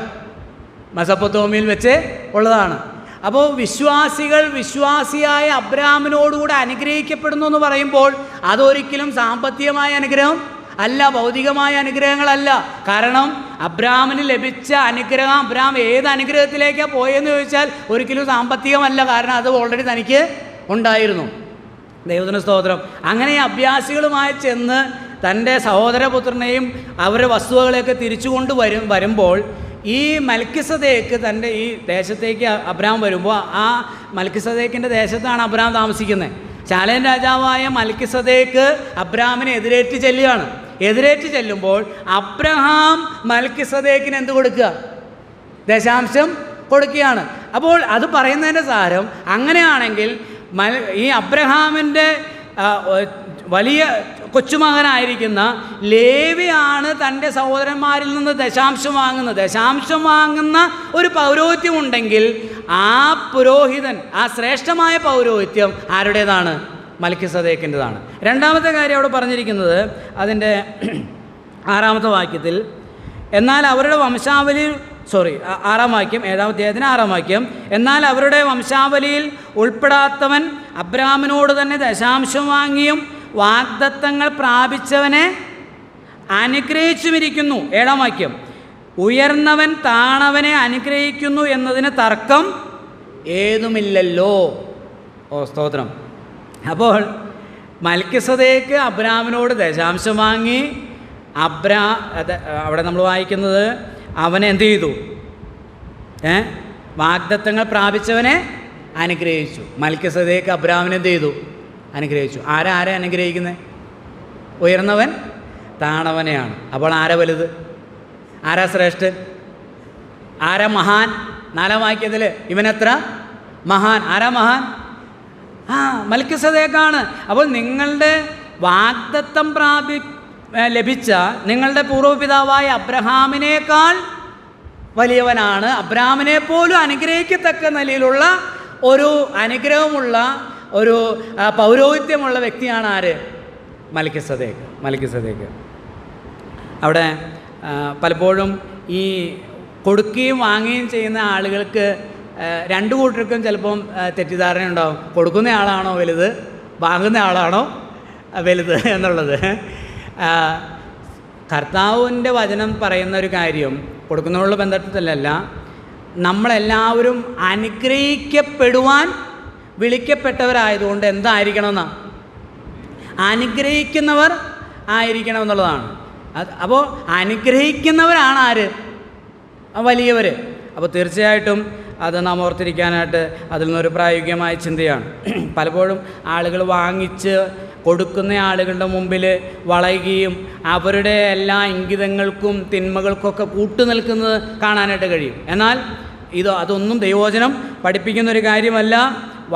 [SPEAKER 1] മെസൊപ്പൊത്താമിയയിൽ വെച്ച് ഉള്ളതാണ്. അപ്പോൾ വിശ്വാസിയായ അബ്രഹാമിനോടുകൂടെ അനുഗ്രഹിക്കപ്പെടുന്നു എന്ന് പറയുമ്പോൾ അതൊരിക്കലും സാമ്പത്തികമായ അനുഗ്രഹം അല്ല, ഭൗതികമായ അനുഗ്രഹങ്ങളല്ല. കാരണം അബ്രഹാമിന് ലഭിച്ച അനുഗ്രഹം, അബ്രഹാം ഏത് അനുഗ്രഹത്തിലേക്കാണ് പോയെന്ന് ചോദിച്ചാൽ ഒരിക്കലും സാമ്പത്തികമല്ല. കാരണം അത് ഓൾറെഡി തനിക്ക് ഉണ്ടായിരുന്നു. ദൈവത്തിന് സ്തോത്രം. അങ്ങനെ അഭ്യാസികളുമായി ചെന്ന് തൻ്റെ സഹോദരപുത്രനെയും അവരുടെ വസ്തുവകളെയൊക്കെ തിരിച്ചു വരുമ്പോൾ ഈ മൽക്കിസദേക്ക് തൻ്റെ ഈ ദേശത്തേക്ക് അബ്രഹാം വരുമ്പോൾ, ആ മൽക്കിസദേക്കിൻ്റെ ദേശത്താണ് അബ്രഹാം താമസിക്കുന്നത്. ശാലേം രാജാവായ മൽക്കിസദേക്ക് അബ്രഹാമിനെ എതിരേറ്റ് ചെല്ലുകയാണ്. എതിരേറ്റ് ചെല്ലുമ്പോൾ അബ്രഹാം മൽക്കിസദേക്കിന് എന്ത് കൊടുക്കുക? ദശാംശം കൊടുക്കുകയാണ്. അപ്പോൾ അത് പറയുന്നതിൻ്റെ സാരം, അങ്ങനെയാണെങ്കിൽ ഈ അബ്രഹാമിൻ്റെ വലിയ കൊച്ചുമകനായിരിക്കുന്ന ലേവിയാണ് തൻ്റെ സഹോദരന്മാരിൽ നിന്ന് ദശാംശം വാങ്ങുന്നത്. ദശാംശം വാങ്ങുന്ന ഒരു പൗരോഹിത്യമുണ്ടെങ്കിൽ ആ പുരോഹിതൻ, ആ ശ്രേഷ്ഠമായ പൗരോഹിത്യം ആരുടേതാണ്? മൽക്കിസദേക്കിൻ്റെതാണ്. രണ്ടാമത്തെ കാര്യം അവിടെ പറഞ്ഞിരിക്കുന്നത് അതിൻ്റെ 6-ാമത്തെ വാക്യത്തിൽ, എന്നാൽ അവരുടെ വംശാവലിയിൽ 6-ാം വാക്യം, 7-ാം അധ്യായത്തിന് 6-ാം വാക്യം, എന്നാൽ അവരുടെ വംശാവലിയിൽ ഉൾപ്പെടാത്തവൻ അബ്രാമിനോട് തന്നെ ദശാംശം വാങ്ങിയും വാഗ്ദത്തങ്ങൾ പ്രാപിച്ചവനെ അനുഗ്രഹിച്ചുമിരിക്കുന്നു. 7-ാം വാക്യം, ഉയർന്നവൻ താണവനെ അനുഗ്രഹിക്കുന്നു എന്നതിന് തർക്കം ഏതുമില്ലല്ലോ. സ്തോത്രം. അപ്പോൾ മൽക്കിസദേക്ക് അബ്രാമിനോട് ദശാംശം വാങ്ങി. അവിടെ നമ്മൾ വായിക്കുന്നത് അവനെ എന്ത് ചെയ്തു? വാഗ്ദത്തങ്ങൾ പ്രാപിച്ചവനെ അനുഗ്രഹിച്ചു. മൽക്കിസദേക്ക് അബ്രാമിനെ എന്ത് ചെയ്തു? അനുഗ്രഹിച്ചു. ആരെ അനുഗ്രഹിക്കുന്നത്? ഉയർന്നവൻ താണവനെയാണ്. അപ്പോൾ ആരാ വലുത്? ആരാ ശ്രേഷ്ഠൻ? ആരാ മഹാൻ? 4-ാം വാക്യത്തിൽ ഇവനെത്ര മഹാൻ? ആരാ മഹാൻ? മൽക്കിസദേക്കാണ്. അപ്പോൾ നിങ്ങളുടെ വാഗ്ദത്തം ലഭിച്ച നിങ്ങളുടെ പൂർവ്വപിതാവായ അബ്രഹാമിനേക്കാൾ വലിയവനാണ്. അബ്രഹാമിനെ പോലും അനുഗ്രഹിക്കത്തക്ക നിലയിലുള്ള ഒരു അനുഗ്രഹമുള്ള ഒരു പൗരോഹിത്യമുള്ള വ്യക്തിയാണ് ആര്? മൽക്കിസദേക്ക്. അവിടെ പലപ്പോഴും ഈ കൊടുക്കുകയും വാങ്ങുകയും ചെയ്യുന്ന ആളുകൾക്ക് രണ്ടു കൂട്ടർക്കും ചിലപ്പം തെറ്റിദ്ധാരണ ഉണ്ടാവും. കൊടുക്കുന്ന ആളാണോ വലുത്, വാങ്ങുന്ന ആളാണോ വലുത് എന്നുള്ളത്. കർത്താവിൻ്റെ വചനം പറയുന്ന ഒരു കാര്യം കൊടുക്കുന്നതിനുള്ള ബന്ധത്തിലല്ല, നമ്മളെല്ലാവരും അനുഗ്രഹിക്കപ്പെടുവാൻ വിളിക്കപ്പെട്ടവരായതുകൊണ്ട് എന്തായിരിക്കണമെന്നാണ്? അനുഗ്രഹിക്കുന്നവർ ആയിരിക്കണം എന്നുള്ളതാണ്. അപ്പോൾ അനുഗ്രഹിക്കുന്നവരാണ് ആര്? വലിയവർ. അപ്പോൾ തീർച്ചയായിട്ടും അത് നാം ഓർത്തിരിക്കാനായിട്ട് അതിൽ നിന്നൊരു പ്രായോഗികമായ ചിന്തയാണ്. പലപ്പോഴും ആളുകൾ വാങ്ങിച്ച് കൊടുക്കുന്ന ആളുകളുടെ മുമ്പിൽ വളയുകയും അവരുടെ എല്ലാ ഇംഗിതങ്ങൾക്കും തിന്മകൾക്കൊക്കെ കൂട്ടുനിൽക്കുന്നത് കാണാനായിട്ട് കഴിയും. എന്നാൽ അതൊന്നും ദൈവവചനം പഠിപ്പിക്കുന്നൊരു കാര്യമല്ല.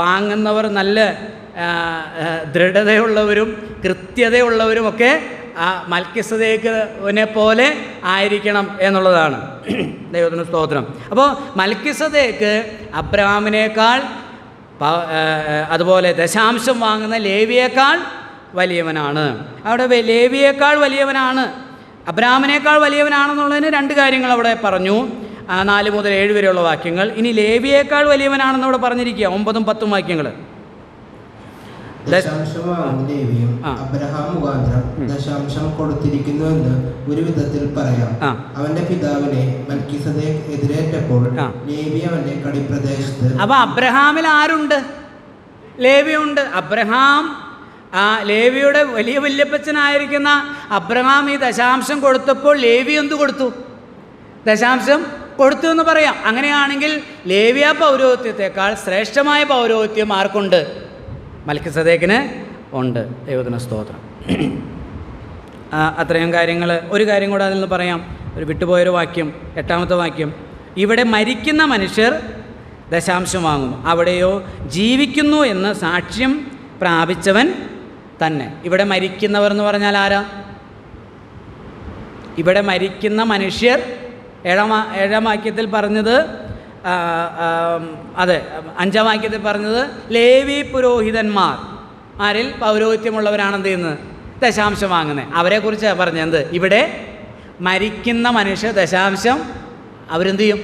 [SPEAKER 1] വാങ്ങുന്നവർ നല്ല ദൃഢതയുള്ളവരും കൃത്യതയുള്ളവരുമൊക്കെ ആ മൽക്കിസദേക്കിനെ പോലെ ആയിരിക്കണം എന്നുള്ളതാണ്. ദൈവത്തിന് സ്തോത്രം. അപ്പോൾ മൽക്കിസദേക്ക് അബ്രഹാമിനേക്കാൾ, അതുപോലെ ദശാംശം വാങ്ങുന്ന ലേവിയേക്കാൾ വലിയവനാണ്. അവിടെ ലേവിയേക്കാൾ വലിയവനാണ്, അബ്രഹാമിനേക്കാൾ വലിയവനാണെന്നുള്ളതിന് 2 കാര്യങ്ങൾ അവിടെ പറഞ്ഞു. 4 മുതൽ 7 വരെയുള്ള വാക്യങ്ങൾ. ഇനി ലേവിയേക്കാൾ വലിയവനാണെന്ന് അവിടെ പറഞ്ഞിരിക്കുക 9ഉം 10ഉം വാക്യങ്ങൾ.
[SPEAKER 2] ലേവിയും അബ്രഹാം മുഖാന്തരം ദശാംശം കൊടുത്തിരിക്കുന്നുവെന്ന് ഒരു വിധത്തിൽ പറയാം. അവന്റെ പിതാവിനെ മൽക്കിസദേക്ക് എതിരേറ്റപ്പോൾ ലേവി അവന്റെ കടിപ്രദേശത്ത്. അപ്പൊ
[SPEAKER 1] അബ്രഹാമിൽ ആരുണ്ട്? ലേവിയുണ്ട്. അബ്രഹാം ലേവിയുടെ വലിയ വല്യപ്പച്ചനായിരിക്കുന്ന അബ്രഹാം ഈ ദശാംശം കൊടുത്തപ്പോൾ ലേവി എന്തു കൊടുത്തു? ദശാംശം കൊടുത്തു എന്ന് പറയാം. അങ്ങനെയാണെങ്കിൽ ലേവിയ പൗരോഹിത്യത്തെക്കാൾ ശ്രേഷ്ഠമായ പൗരോഹിത്യം ആർക്കുണ്ട്? മൽക്കിസദേക്കിന് ഉണ്ട്. ദൈവത്തിന് സ്തോത്രം. അത്രയും കാര്യങ്ങൾ. ഒരു കാര്യം കൂടെ അതിൽ നിന്ന് പറയാം. ഒരു വിട്ടുപോയൊരു വാക്യം, 8-ാമത്തെ വാക്യം. ഇവിടെ മരിക്കുന്ന മനുഷ്യർ ദശാംശം വാങ്ങുന്നു, അവിടെയോ ജീവിക്കുന്നു എന്ന് സാക്ഷ്യം പ്രാപിച്ചവൻ തന്നെ. ഇവിടെ മരിക്കുന്നവർ എന്ന് പറഞ്ഞാൽ ആരാ? ഇവിടെ മരിക്കുന്ന മനുഷ്യർ 7-ാം വാക്യത്തിൽ പറഞ്ഞത്, അതെ 5-ാം വാക്യത്തിൽ പറഞ്ഞത് ലേവി പുരോഹിതന്മാർ, ആരിൽ പൗരോഹിത്യമുള്ളവരാണ് എന്ത് ചെയ്യുന്നത്? ദശാംശം വാങ്ങുന്നത്. അവരെക്കുറിച്ചാണ് പറഞ്ഞത്. ഇവിടെ മരിക്കുന്ന മനുഷ്യർ ദശാംശം അവരെന്ത് ചെയ്യും?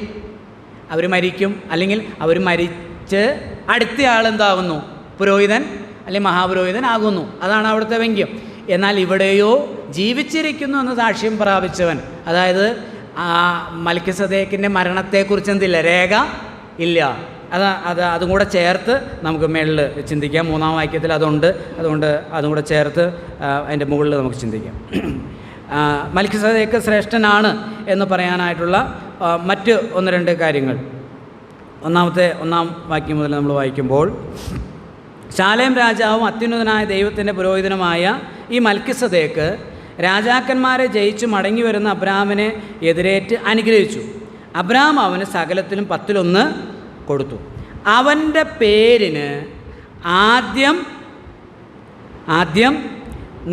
[SPEAKER 1] അവർ മരിക്കും, അല്ലെങ്കിൽ അവർ മരിച്ച് അടുത്ത ആളെന്താകുന്നു? പുരോഹിതൻ അല്ലെങ്കിൽ മഹാപുരോഹിതൻ ആകുന്നു. അതാണ് അവിടുത്തെ വ്യംഗ്യം. എന്നാൽ ഇവിടെയോ ജീവിച്ചിരിക്കുന്നു എന്ന് സാക്ഷ്യം പ്രാപിച്ചവൻ, അതായത് മൽക്കിസദേക്കിൻ്റെ മരണത്തെക്കുറിച്ച് എന്തില്ല? രേഖ ഇല്ല. അതും കൂടെ ചേർത്ത് നമുക്ക് മുകളിൽ ചിന്തിക്കാം. 3-ാം വാക്യത്തിൽ അതുണ്ട്. അതുകൊണ്ട് അതും കൂടെ ചേർത്ത് അതിൻ്റെ മുകളിൽ നമുക്ക് ചിന്തിക്കാം. മൽക്കിസദേക്ക് ശ്രേഷ്ഠനാണ് എന്ന് പറയാനായിട്ടുള്ള മറ്റ് 1-2 കാര്യങ്ങൾ. 1-ാം വാക്യം മുതൽ നമ്മൾ വായിക്കുമ്പോൾ, ശാലേം രാജാവും അത്യുന്നതനായ ദൈവത്തിൻ്റെ പുരോഹിതനുമായ ഈ മൽക്കിസദേക്ക് രാജാക്കന്മാരെ ജയിച്ചു മടങ്ങി വരുന്ന അബ്രഹാമിനെ എതിരേറ്റ് അനുഗ്രഹിച്ചു. അബ്രഹാം അവന് സകലത്തിലും 10-1 കൊടുത്തു. അവൻ്റെ പേരിന് ആദ്യം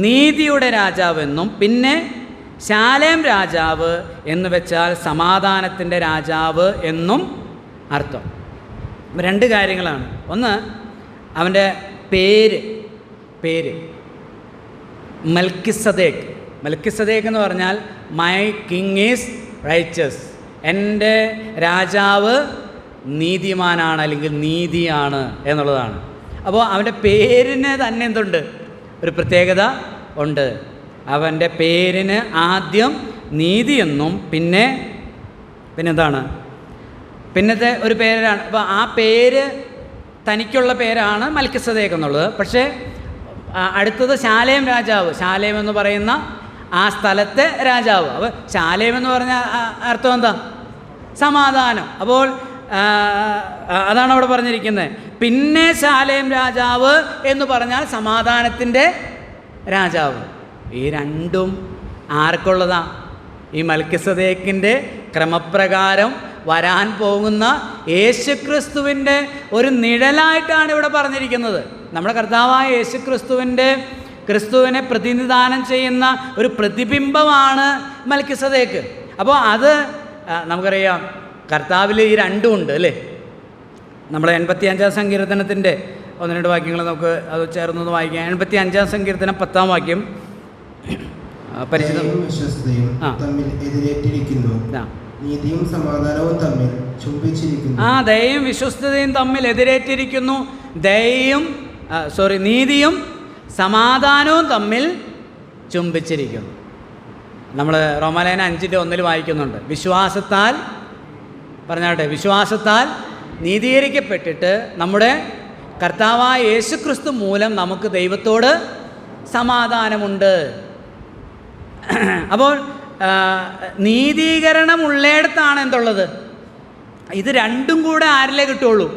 [SPEAKER 1] നീതിയുടെ രാജാവെന്നും, പിന്നെ ശാലേം രാജാവ് എന്ന് വെച്ചാൽ സമാധാനത്തിൻ്റെ രാജാവ് എന്നും അർത്ഥം. രണ്ട് കാര്യങ്ങളാണ്. ഒന്ന്, അവൻ്റെ പേര് മൽക്കിസദേക്ക്. മൽക്കിസദേക്ക് എന്ന് പറഞ്ഞാൽ മൈ കിങ് ഈസ് റൈച്ചസ്, എൻ്റെ രാജാവ് നീതിമാനാണ് അല്ലെങ്കിൽ നീതിയാണ് എന്നുള്ളതാണ്. അപ്പോൾ അവൻ്റെ പേരിന് തന്നെ എന്തുണ്ട്? ഒരു പ്രത്യേകത ഉണ്ട്. അവൻ്റെ പേരിന് ആദ്യം നീതിയെന്നും പിന്നെന്താണ്, പിന്നത്തെ ഒരു പേരാണ്. അപ്പോൾ ആ പേര് തനിക്കുള്ള പേരാണ് മൽക്കിസദേക്ക് എന്നുള്ളത്. പക്ഷേ അടുത്തത് ശാലേം രാജാവ്, ശാലേം എന്ന് പറയുന്ന ആ സ്ഥലത്തെ രാജാവ്. അപ്പോൾ ശാലേം എന്ന് പറഞ്ഞ അർത്ഥം എന്താ? സമാധാനം. അപ്പോൾ അതാണ് അവിടെ പറഞ്ഞിരിക്കുന്നത്. പിന്നെ ശാലേം രാജാവ് എന്ന് പറഞ്ഞാൽ സമാധാനത്തിൻ്റെ രാജാവ്. ഈ രണ്ടും ആർക്കുള്ളതാ? ഈ മൽക്കിസദേക്കിൻ്റെ ക്രമപ്രകാരം വരാൻ പോകുന്ന യേശുക്രിസ്തുവിൻ്റെ ഒരു നിഴലായിട്ടാണ് ഇവിടെ പറഞ്ഞിരിക്കുന്നത്. നമ്മുടെ കർത്താവായ ക്രിസ്തുവിനെ പ്രതിനിധാനം ചെയ്യുന്ന ഒരു പ്രതിബിംബമാണ് മൽക്കിസദേക്ക്. അപ്പോൾ അത് നമുക്കറിയാം, കർത്താവിൽ ഈ രണ്ടും ഉണ്ട് അല്ലേ. നമ്മൾ 85-ാം സങ്കീർത്തനത്തിൻ്റെ 1-2 വാക്യങ്ങൾ നമുക്ക് അത് ചേർന്നൊന്ന് വായിക്കാം. 85-ാം സങ്കീർത്തനം 10-ാം വാക്യം.
[SPEAKER 2] പരിശുദ്ധവും വിശ്വസ്തയും തമ്മിൽ എതിരേറ്റിരിക്കുന്നു, നീതിയും സമാധാനവും തമ്മിൽ ചുംബിച്ചിരിക്കുന്നു.
[SPEAKER 1] ദയയും വിശ്വസ്തതയും തമ്മിൽ എതിരേറ്റിരിക്കുന്നു. നീതിയും സമാധാനവും തമ്മിൽ ചുംബിച്ചിരിക്കുന്നു. നമ്മൾ റോമാലേഖനം 5:1 വായിക്കുന്നുണ്ട്. വിശ്വാസത്താൽ നീതീകരിക്കപ്പെട്ടിട്ട് നമ്മുടെ കർത്താവായ യേശുക്രിസ്തു മൂലം നമുക്ക് ദൈവത്തോട് സമാധാനമുണ്ട്. അപ്പോൾ നീതീകരണമുള്ളിടത്താണ് എന്തുള്ളത്? ഇത് രണ്ടും കൂടെ ആരിലേ കിട്ടുള്ളൂ?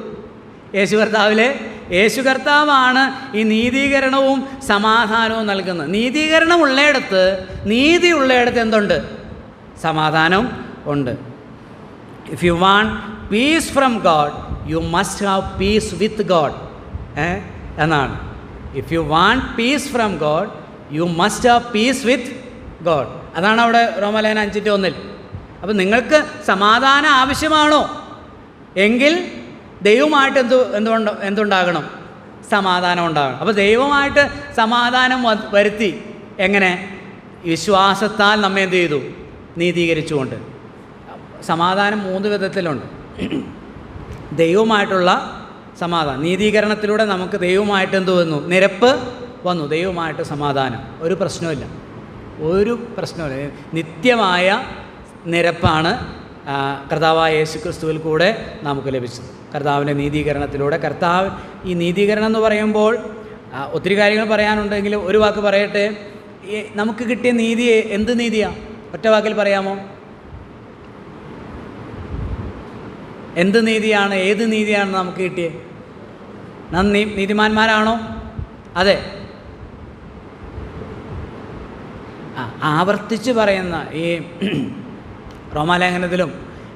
[SPEAKER 1] യേശു കർത്താവാണ് ഈ നീതീകരണവും സമാധാനവും നൽകുന്നത്. നീതീകരണം ഉള്ളിടത്ത്, നീതി ഉള്ളിടത്ത് എന്തുണ്ട്? സമാധാനം ഉണ്ട്. If you want peace from God you must have peace with God എന്നാണ്. If you want peace from God you must have peace with God. അതാണ് അവിടെ റോമാലേഖനം 5:1. അപ്പം നിങ്ങൾക്ക് സമാധാനം ആവശ്യമാണോ എങ്കിൽ ദൈവമായിട്ട് എന്തുണ്ടാകണം? സമാധാനം ഉണ്ടാകണം. അപ്പോൾ ദൈവമായിട്ട് സമാധാനം വരുത്തി. എങ്ങനെ? വിശ്വാസത്താൽ നമ്മെ എന്ത് ചെയ്തു? നീതീകരിച്ചുകൊണ്ട്. സമാധാനം 3 വിധത്തിലുണ്ട്. ദൈവമായിട്ടുള്ള സമാധാനം, നീതീകരണത്തിലൂടെ നമുക്ക് ദൈവമായിട്ട് എന്ത് വന്നു? നിരപ്പ് വന്നു. ദൈവമായിട്ട് സമാധാനം. ഒരു പ്രശ്നമില്ല. നിത്യമായ നിരപ്പാണ് കർത്താവായ യേശുക്രിസ്തുവിൽ കൂടെ നമുക്ക് ലഭിച്ചത്. കർത്താവിൻ്റെ നീതീകരണത്തിലൂടെ. ഈ നീതീകരണം എന്ന് പറയുമ്പോൾ ഒത്തിരി കാര്യങ്ങൾ പറയാനുണ്ടെങ്കിലും ഒരു വാക്ക് പറയട്ടെ. നമുക്ക് കിട്ടിയ നീതി എന്ത് നീതിയാണ്? ഒറ്റ വാക്കിൽ പറയാമോ? എന്ത് നീതിയാണ്? ഏത് നീതിയാണ് നമുക്ക് കിട്ടിയത്? നാം നീതിമാന്മാരാണോ? അതെ. ആവർത്തിച്ച് പറയുന്ന ഈ റോമാലേഖനത്തിലും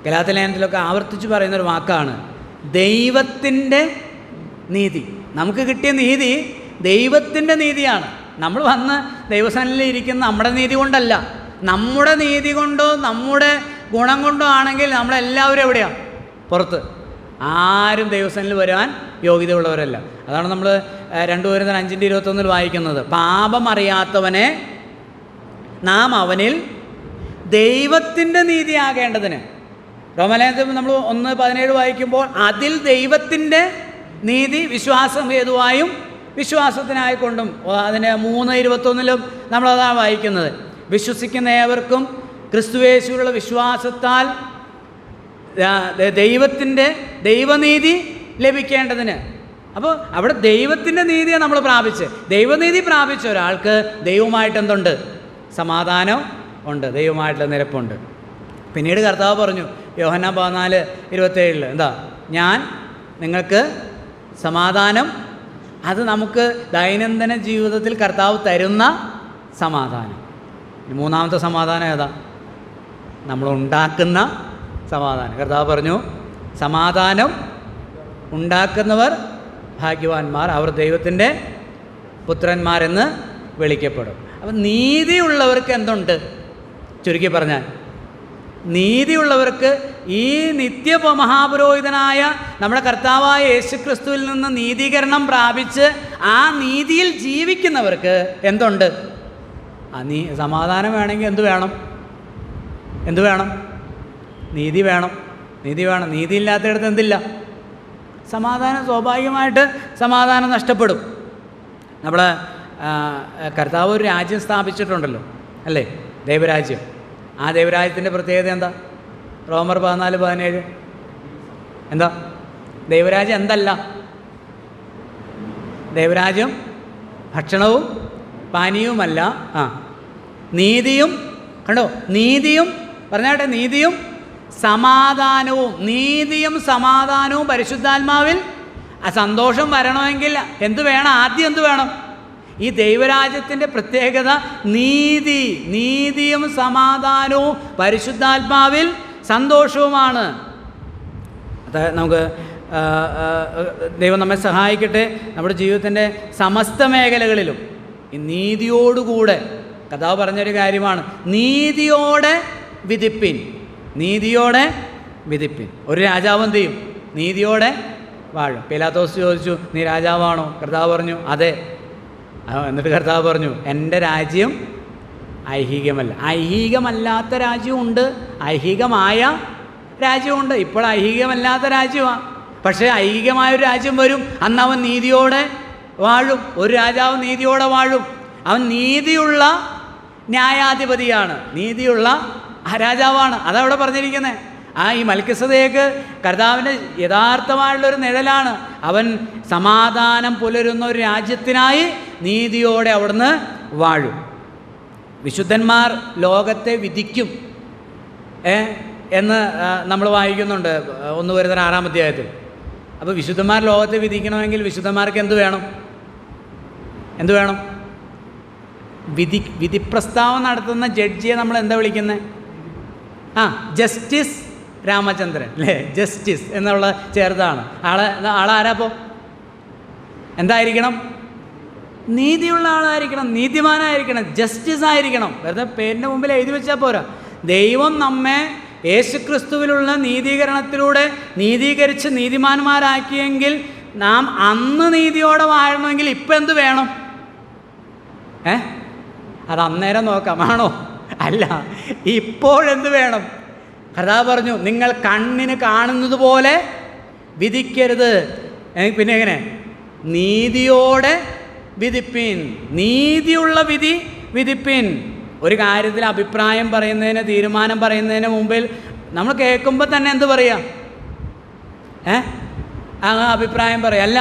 [SPEAKER 1] ഗലാത്യലേഖനത്തിലൊക്കെ ആവർത്തിച്ച് പറയുന്നൊരു വാക്കാണ് ദൈവത്തിൻ്റെ നീതി. നമുക്ക് കിട്ടിയ നീതി ദൈവത്തിൻ്റെ നീതിയാണ്. നമ്മൾ വന്ന് ദൈവസന്നിധിയിൽ ഇരിക്കുന്ന നമ്മുടെ നീതി കൊണ്ടല്ല, നമ്മുടെ നീതി കൊണ്ടോ നമ്മുടെ ഗുണം കൊണ്ടോ ആണെങ്കിൽ നമ്മളെല്ലാവരും എവിടെയാണ്? പുറത്ത്. ആരും ദൈവസന്നിധിയിൽ വരാൻ യോഗ്യതയുള്ളവരല്ല. അതാണ് നമ്മൾ 2 കൊരിന്ത്യർ 5:21 വായിക്കുന്നത്. പാപം അറിയാത്തവനെ നാം അവനിൽ ദൈവത്തിൻ്റെ നീതിയാകേണ്ടതിന്. റോമാലേഖനത്തിൽ നമ്മൾ 1:17 വായിക്കുമ്പോൾ അതിൽ ദൈവത്തിൻ്റെ നീതി വിശ്വാസം ഹേതുവായും വിശ്വാസത്തിനായിക്കൊണ്ടും. അതിന് 3:21 നമ്മളതാണ് വായിക്കുന്നത്. വിശ്വസിക്കുന്ന ഏവർക്കും ക്രിസ്തുയേശുവിലുള്ള വിശ്വാസത്താൽ ദൈവനീതി ലഭിക്കേണ്ടതിന്. അപ്പോൾ അവിടെ ദൈവത്തിൻ്റെ നീതിയെ നമ്മൾ പ്രാപിച്ച്, ദൈവനീതി പ്രാപിച്ച ഒരാൾക്ക് ദൈവമായിട്ട് എന്തുണ്ട്? സമാധാനം ഉണ്ട്, ദൈവമായിട്ടുള്ള നിരപ്പുണ്ട്. പിന്നീട് കർത്താവ് പറഞ്ഞു യോഹന്നാൻ 14:27 എന്താ? ഞാൻ നിങ്ങൾക്ക് സമാധാനം. അത് നമുക്ക് ദൈനംദിന ജീവിതത്തിൽ കർത്താവ് തരുന്ന സമാധാനം. മൂന്നാമത്തെ സമാധാനം ഏതാ? നമ്മൾ ഉണ്ടാക്കുന്ന സമാധാനം. കർത്താവ് പറഞ്ഞു സമാധാനം ഉണ്ടാക്കുന്നവർ ഭാഗ്യവാന്മാർ, അവർ ദൈവത്തിൻ്റെ പുത്രന്മാരെന്ന് വിളിക്കപ്പെടും. അപ്പം നീതിയുള്ളവർക്ക് എന്തുണ്ട്? ചുരുക്കി പറഞ്ഞാൽ നീതിയുള്ളവർക്ക് ഈ മഹാപുരോഹിതനായ നമ്മുടെ കർത്താവായ യേശുക്രിസ്തുവിൽ നിന്ന് നീതീകരണം പ്രാപിച്ച് ആ നീതിയിൽ ജീവിക്കുന്നവർക്ക് എന്തുണ്ട്? സമാധാനം വേണമെങ്കിൽ എന്ത് വേണം? നീതി വേണം. നീതിയില്ലാത്തയിടത്ത് എന്തില്ല? സമാധാനം. സ്വാഭാവികമായിട്ട് സമാധാനം നഷ്ടപ്പെടും. നമ്മൾ കർത്താവ് ഒരു രാജ്യം സ്ഥാപിച്ചിട്ടുണ്ടല്ലോ, അല്ലേ? ദൈവരാജ്യം. ആ ദൈവരാജ്യത്തിൻ്റെ പ്രത്യേകത എന്താ? റോമർ 14:17 എന്താ? ദൈവരാജ്യം എന്തല്ല? ദൈവരാജ്യം ഭക്ഷണവും പാനീയവുമല്ല, നീതിയും. കണ്ടോ? നീതിയും പറഞ്ഞാട്ടെ, നീതിയും സമാധാനവും. നീതിയും സമാധാനവും പരിശുദ്ധാത്മാവിൽ. ആ സന്തോഷം വരണമെങ്കിൽ എന്ത് വേണം? ആദ്യം എന്ത് വേണം? ഈ ദൈവരാജ്യത്തിൻ്റെ പ്രത്യേകത നീതിയും സമാധാനവും പരിശുദ്ധാത്മാവിൽ സന്തോഷവുമാണ്. അത് നമുക്ക് ദൈവം നമ്മെ സഹായിക്കട്ടെ. നമ്മുടെ ജീവിതത്തിൻ്റെ സമസ്ത മേഖലകളിലും ഈ നീതിയോടുകൂടെ കഥാവ് പറഞ്ഞൊരു കാര്യമാണ്, നീതിയോടെ വിധിപ്പിൻ. ഒരു രാജാവ് എന്ത് ചെയ്യും? നീതിയോടെ വാഴും. പീലാത്തോസ് ചോദിച്ചു, നീ രാജാവാണോ? കർത്താവ് പറഞ്ഞു, അതെ. എന്നിട്ട് കർത്താവ് പറഞ്ഞു, എൻ്റെ രാജ്യം ഐഹികമല്ല. ഐഹികമല്ലാത്ത രാജ്യമുണ്ട്, ഐഹികമായ രാജ്യമുണ്ട്. ഇപ്പോൾ ഐഹികമല്ലാത്ത രാജ്യമാണ്. പക്ഷേ ഐഹികമായൊരു രാജ്യം വരും, അന്ന് അവൻ നീതിയോടെ വാഴും. ഒരു രാജാവ് നീതിയോടെ വാഴും. അവൻ നീതിയുള്ള ന്യായാധിപതിയാണ്, നീതിയുള്ള രാജാവാണ്. അതവിടെ പറഞ്ഞിരിക്കുന്നത്. ഈ മൽക്കിസദേക്ക് കർത്താവിൻ്റെ യഥാർത്ഥമായുള്ളൊരു നിഴലാണ്. അവൻ സമാധാനം പുലരുന്ന ഒരു രാജ്യത്തിനായി നീതിയോടെ അവിടുന്ന് വാഴും. വിശുദ്ധന്മാർ ലോകത്തെ വിധിക്കും എന്ന് നമ്മൾ വായിക്കുന്നുണ്ട് 1 കൊരിന്ത്യർ 6-ാം അധ്യായത്തിൽ. അപ്പോൾ വിശുദ്ധന്മാർ ലോകത്തെ വിധിക്കണമെങ്കിൽ വിശുദ്ധന്മാർക്ക് എന്ത് വേണം? വിധിപ്രസ്താവന നടത്തുന്ന ജഡ്ജിയെ നമ്മൾ എന്താ വിളിക്കുന്നത്? ജസ്റ്റിസ് രാമചന്ദ്രൻ, അല്ലേ? ജസ്റ്റിസ് എന്നുള്ള ചേർത്താണ്. ആളാരാപ്പോൾ എന്തായിരിക്കണം? നീതിയുള്ള ആളായിരിക്കണം, നീതിമാനായിരിക്കണം, ജസ്റ്റിസ് ആയിരിക്കണം. വെറുതെ പേരിൻ്റെ മുമ്പിൽ എഴുതി വെച്ചാൽ പോരാ. ദൈവം നമ്മെ യേശുക്രിസ്തുവിലുള്ള നീതീകരണത്തിലൂടെ നീതീകരിച്ച് നീതിമാന്മാരാക്കിയെങ്കിൽ നാം അന്ന് നീതിയോടെ വാഴണമെങ്കിൽ ഇപ്പം എന്ത് വേണം? അത് അന്നേരം നോക്കാം, ആണോ? അല്ല, ഇപ്പോഴെന്ത് വേണം? കർത്താവ് പറഞ്ഞു, നിങ്ങൾ കണ്ണിന് കാണുന്നത് പോലെ വിധിക്കരുത്. പിന്നെ എങ്ങനെ? നീതിയോടെ വിധിപ്പിൻ. നീതിയുള്ള വിധിപ്പിൻ. ഒരു കാര്യത്തിൽ അഭിപ്രായം പറയുന്നതിന്, തീരുമാനം പറയുന്നതിന് മുമ്പിൽ നമ്മൾ കേൾക്കുമ്പോൾ തന്നെ എന്ത് പറയുക? അഭിപ്രായം പറയുക അല്ല,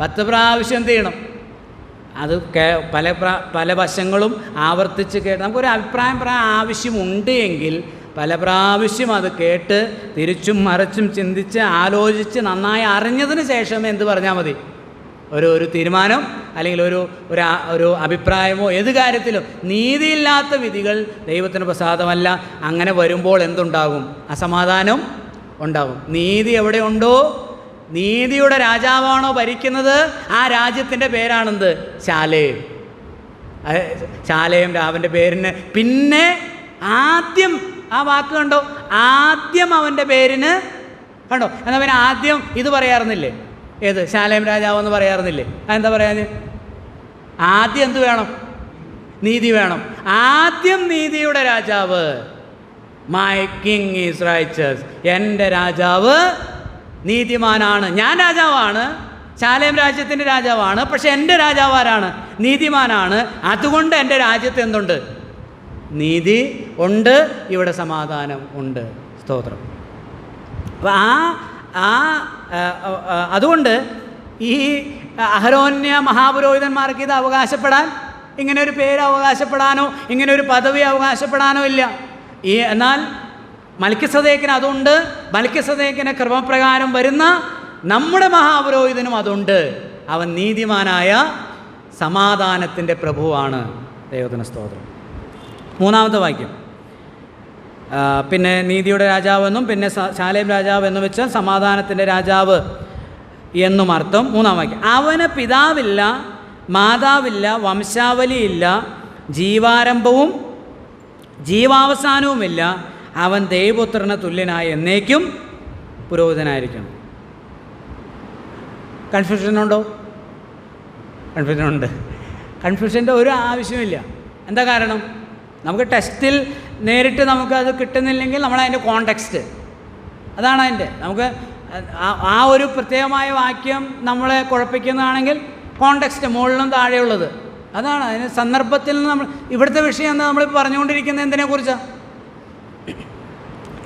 [SPEAKER 1] 10 പ്രാവശ്യം എന്ത് ചെയ്യണം? അത് പല വശങ്ങളും ആവർത്തിച്ച് കേട്ട് നമുക്കൊരു അഭിപ്രായം പറയാൻ ആവശ്യമുണ്ട് എങ്കിൽ പല പ്രാവശ്യം അത് കേട്ട് തിരിച്ചും മറിച്ചും ചിന്തിച്ച് ആലോചിച്ച് നന്നായി അറിഞ്ഞതിന് ശേഷമേ എന്ത് പറഞ്ഞാൽ മതി? ഒരു തീരുമാനം അല്ലെങ്കിൽ ഒരു അഭിപ്രായമോ ഏത് കാര്യത്തിലും. നീതിയില്ലാത്ത വിധികൾ ദൈവത്തിന് പ്രസാദമല്ല. അങ്ങനെ വരുമ്പോൾ എന്തുണ്ടാകും? അസമാധാനം ഉണ്ടാകും. നീതി എവിടെയുണ്ടോ, നീതിയുടെ രാജാവാണോ ഭരിക്കുന്നത്, ആ രാജ്യത്തിൻ്റെ പേരാണെന്ത്? ശാലേം. ശാലേം രാവിൻ്റെ പേരിന് പിന്നെ ആദ്യം ആ വാക്ക് കണ്ടോ? ആദ്യം അവൻ്റെ പേരിന് കണ്ടോ? എന്നാൽ പിന്നെ ആദ്യം ഇത് പറയാറുന്നില്ലേ? ഏത്? ശാലേം രാജാവെന്ന് പറയാറുന്നില്ലേ? അതെന്താ പറയാൻ? ആദ്യം എന്ത് വേണം? നീതി വേണം. ആദ്യം നീതിയുടെ രാജാവ്. My king is righteous. എൻ്റെ രാജാവ് നീതിമാനാണ്. ഞാൻ രാജാവാണ്, ശാലേം രാജ്യത്തിൻ്റെ രാജാവാണ്. പക്ഷെ എൻ്റെ രാജാവ് ആരാണ്? നീതിമാനാണ്. അതുകൊണ്ട് എൻ്റെ രാജ്യത്ത് എന്തുണ്ട്? നീതി ഉണ്ട്, ഇവിടെ സമാധാനം ഉണ്ട്. സ്തോത്രം. അപ്പോൾ അതുകൊണ്ട് ഈ അഹരോന്യ മഹാപുരോഹിതന്മാർക്ക് ഇത് അവകാശപ്പെടാൻ, ഇങ്ങനെ ഒരു പേര് അവകാശപ്പെടാനോ ഇങ്ങനെ ഒരു പദവി അവകാശപ്പെടാനോ ഇല്ല. എന്നാൽ മൽക്കിസദേക്കിന് അതുണ്ട്. മൽക്കിസദേക്കിന് ക്രമപ്രകാരം വരുന്ന നമ്മുടെ മഹാപുരോഹിതനും അതുണ്ട്. അവൻ നീതിമാനായ സമാധാനത്തിൻ്റെ പ്രഭുവാണ്. ദൈവത്തിന് സ്തോത്രം. 3-ാമത്തെ വാക്യം. പിന്നെ നീതിയുടെ രാജാവെന്നും പിന്നെ ശാലേം രാജാവ് എന്നും വെച്ചാൽ സമാധാനത്തിൻ്റെ രാജാവ് എന്നും അർത്ഥം. 3-ാം വാക്യം. അവന് പിതാവില്ല, മാതാവില്ല, വംശാവലിയില്ല, ജീവാരംഭവും ജീവാവസാനവുമില്ല, അവൻ ദൈവപുത്രന് തുല്യനായി എന്നേക്കും പുരോഹിതനായിരിക്കണം. കൺഫ്യൂഷനുണ്ടോ? കൺഫ്യൂഷനുണ്ട്. കൺഫ്യൂഷൻ്റെ ഒരു ആവശ്യമില്ല. എന്താ കാരണം? നമുക്ക് ടെസ്റ്റിൽ നേരിട്ട് നമുക്കത് കിട്ടുന്നില്ലെങ്കിൽ നമ്മളതിൻ്റെ കോണ്ടെക്സ്റ്റ് അതാണ് അതിൻ്റെ. നമുക്ക് ആ ഒരു പ്രത്യേകമായ വാക്യം നമ്മളെ കുഴപ്പിക്കുന്നതാണെങ്കിൽ കോണ്ടെക്സ്റ്റ് മുകളിലും താഴെയുള്ളത് അതാണ്. അതിന് സന്ദർഭത്തിൽ നിന്ന് നമ്മൾ ഇവിടുത്തെ വിഷയം എന്താ നമ്മളിപ്പോൾ പറഞ്ഞുകൊണ്ടിരിക്കുന്നത്?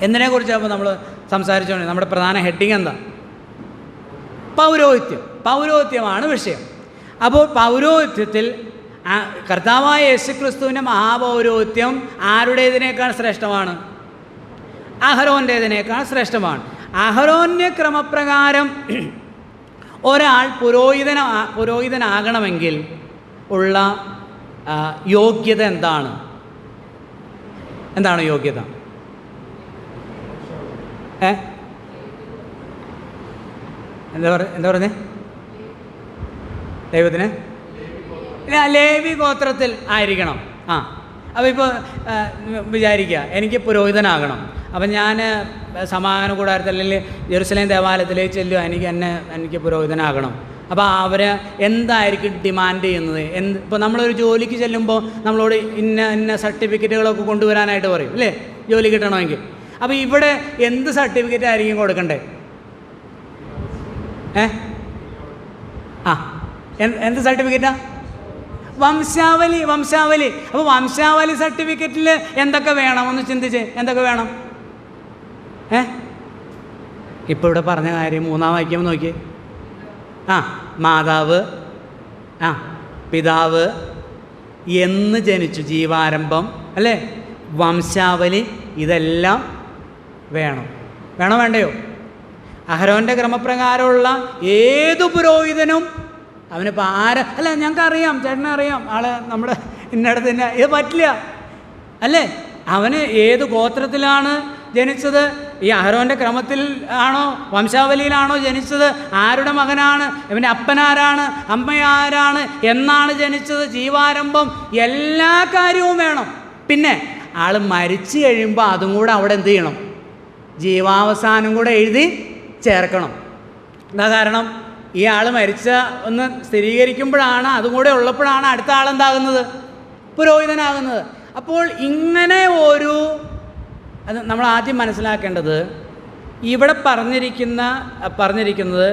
[SPEAKER 1] എന്തിനെക്കുറിച്ചാണ് അപ്പോൾ നമ്മൾ സംസാരിച്ചുകൊണ്ട് നമ്മുടെ പ്രധാന ഹെഡിങ് എന്താ? പൗരോഹിത്യമാണ് വിഷയം. അപ്പോൾ പൗരോഹിത്യത്തിൽ കർത്താവായ യേശുക്രിസ്തുവിൻ്റെ മഹാപൗരോഹിത്യം ആരുടേതിനേക്കാൾ ശ്രേഷ്ഠമാണ്? അഹരോൻ്റേതിനേക്കാൾ ശ്രേഷ്ഠമാണ്. അഹരോന്യ ക്രമപ്രകാരം ഒരാൾ പുരോഹിതനാകണമെങ്കിൽ ഉള്ള യോഗ്യത എന്താണ്? യോഗ്യത? എന്താ പറഞ്ഞേ? ദൈവത്തിന് ലേവി ഗോത്രത്തിൽ ആയിരിക്കണം. അപ്പോൾ ഇപ്പോൾ വിചാരിക്കുക എനിക്ക് പുരോഹിതനാകണം. അപ്പം ഞാൻ സമാഗമന കൂടാരത്തിൽ അല്ലെങ്കിൽ ജെറുസലേം ദേവാലയത്തിലേക്ക് ചെല്ലുക, എനിക്ക് പുരോഹിതനാകണം. അപ്പോൾ അവർ എന്തായിരിക്കും ഡിമാൻഡ് ചെയ്യുന്നത്? ഇപ്പോൾ നമ്മളൊരു ജോലിക്ക് ചെല്ലുമ്പോൾ നമ്മളോട് ഇന്ന സർട്ടിഫിക്കറ്റുകളൊക്കെ കൊണ്ടുവരാനായിട്ട് പറയും അല്ലേ, ജോലി കിട്ടണമെങ്കിൽ. അപ്പോൾ ഇവിടെ എന്ത് സർട്ടിഫിക്കറ്റ് ആയിരിക്കും കൊടുക്കണ്ടേ? എന്ത് സർട്ടിഫിക്കറ്റാ? വംശാവലി. അപ്പോൾ വംശാവലി സർട്ടിഫിക്കറ്റിൽ എന്തൊക്കെ വേണം? ഒന്ന് ചിന്തിച്ച്, എന്തൊക്കെ വേണം? ഇപ്പോൾ ഇവിടെ പറഞ്ഞ കാര്യം 3-ാം വാക്യം നോക്കി. മാതാവ്, പിതാവ്, എന്ന് ജനിച്ചു, ജീവാരംഭം അല്ലേ, വംശാവലി, ഇതെല്ലാം വേണ്ടയോ? അഹരോൻ്റെ ക്രമപ്രകാരമുള്ള ഏതു പുരോഹിതനും അവനിപ്പോൾ അല്ല, ഞങ്ങൾക്കറിയാം, ചേട്ടനറിയാം, ആള് നമ്മുടെ ഇന്നടത്ത് തന്നെ, ഇത് പറ്റില്ല അല്ലേ. അവന് ഏത് ഗോത്രത്തിലാണ് ജനിച്ചത്? ഈ അഹരോൻ്റെ ക്രമത്തിൽ ആണോ, വംശാവലിയിലാണോ ജനിച്ചത്? ആരുടെ മകനാണ്? ഇവൻ്റെ അപ്പനാരാണ്, അമ്മയാരാണ്, എന്നാണ് ജനിച്ചത്, ജീവാരംഭം, എല്ലാ കാര്യവും വേണം. പിന്നെ ആൾ മരിച്ചു കഴിയുമ്പോൾ അതും കൂടെ അവിടെ എന്ത് ചെയ്യണം? ജീവാവസാനം കൂടെ എഴുതി ചേർക്കണം. എന്താ കാരണം? ഈ ആൾ മരിച്ച ഒന്ന് സ്ഥിരീകരിക്കുമ്പോഴാണ്, അതും കൂടെ ഉള്ളപ്പോഴാണ് അടുത്ത ആളെന്താകുന്നത്? പുരോഹിതനാകുന്നത്. അപ്പോൾ ഇങ്ങനെ അത് നമ്മൾ ആദ്യം മനസ്സിലാക്കേണ്ടത്, ഇവിടെ പറഞ്ഞിരിക്കുന്നത്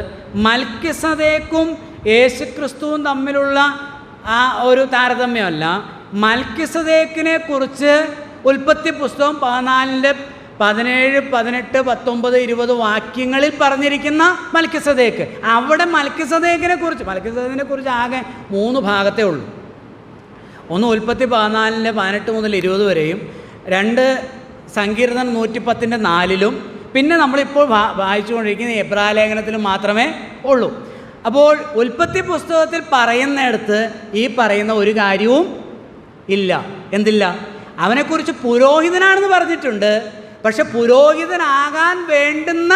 [SPEAKER 1] മൽക്കിസദേക്കും യേശുക്രിസ്തുവും തമ്മിലുള്ള ആ ഒരു താരതമ്യമല്ല. മൽക്കിസദേക്കിനെ കുറിച്ച് ഉൽപ്പത്തി പുസ്തകം 14-ന്റെ 17, 18, 19, 20 വാക്യങ്ങളിൽ പറഞ്ഞിരിക്കുന്ന മൽക്കിസദേക്ക്, അവിടെ മൽക്കിസദേക്കിനെ കുറിച്ച് ആകെ 3 ഭാഗത്തേ ഉള്ളൂ. ഒന്ന് ഉൽപ്പത്തി 14-ന്റെ 18 മുതൽ 20 വരെയും, 2 സങ്കീർത്തനം 110-ന്റെ 4-ലും, പിന്നെ നമ്മളിപ്പോൾ വായിച്ചുകൊണ്ടിരിക്കുന്ന എബ്രായ ലേഖനത്തിലും മാത്രമേ ഉള്ളൂ. അപ്പോൾ ഉൽപ്പത്തി പുസ്തകത്തിൽ പറയുന്നിടത്ത് ഈ പറയുന്ന ഒരു കാര്യവും ഇല്ല. എന്തില്ല? അവനെക്കുറിച്ച് പുരോഹിതനാണെന്ന് പറഞ്ഞിട്ടുണ്ട്, പക്ഷെ പുരോഹിതനാകാൻ വേണ്ടുന്ന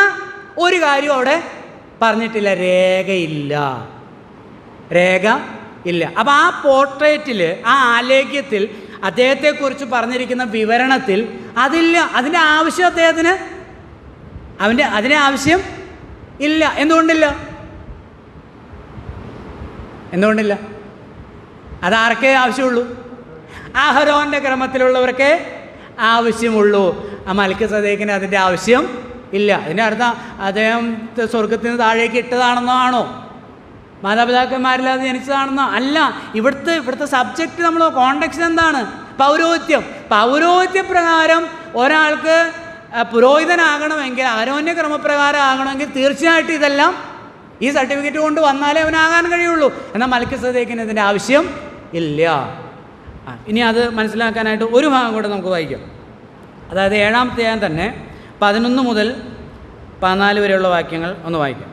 [SPEAKER 1] ഒരു കാര്യം അവിടെ പറഞ്ഞിട്ടില്ല. രേഖ ഇല്ല. അപ്പോൾ ആ പോർട്രേറ്റിൽ, ആ ആലേഖ്യത്തിൽ അദ്ദേഹത്തെക്കുറിച്ച് പറഞ്ഞിരിക്കുന്ന വിവരണത്തിൽ അതില്ല. അതിൻ്റെ ആവശ്യം അതിൻ്റെ ആവശ്യം ഇല്ല. എന്തുകൊണ്ടില്ല? അതാർക്കേ ആവശ്യമുള്ളൂ? അഹരോൻ്റെ ക്രമത്തിലുള്ളവർക്കേ ആവശ്യമുള്ളൂ. ആ മൽക്കിസദേക്കിന് അതിൻ്റെ ആവശ്യം ഇല്ല. അതിൻ്റെ അർത്ഥം അദ്ദേഹം സ്വർഗത്തിൽ നിന്ന് താഴേക്ക് ഇട്ടതാണെന്നോ ആണോ? മാതാപിതാക്കന്മാരില്ലാതെ ജനിച്ചതാണെന്നോ അല്ല. ഇവിടുത്തെ സബ്ജക്റ്റ്, നമ്മൾ കോണ്ടെക്സ്റ്റ് എന്താണ്? പൗരോഹിത്യപ്രകാരം ഒരാൾക്ക് പുരോഹിതനാകണമെങ്കിൽ, അഹരോന്യ ക്രമപ്രകാരം ആകണമെങ്കിൽ തീർച്ചയായിട്ടും ഇതെല്ലാം, ഈ സർട്ടിഫിക്കറ്റ് കൊണ്ട് വന്നാലേ അവനാകാൻ കഴിയുള്ളൂ. എന്നാൽ മൽക്കിസദേക്കിന് ഇതിൻ്റെ ആവശ്യം ഇല്ല. ഇനി അത് മനസ്സിലാക്കാനായിട്ട് ഒരു ഭാഗം കൂടെ നമുക്ക് വായിക്കാം. അതായത് 7-ാമത്തെ അധ്യായം തന്നെ 11 മുതൽ 14 വരെയുള്ള വാക്യങ്ങൾ ഒന്ന് വായിക്കാം.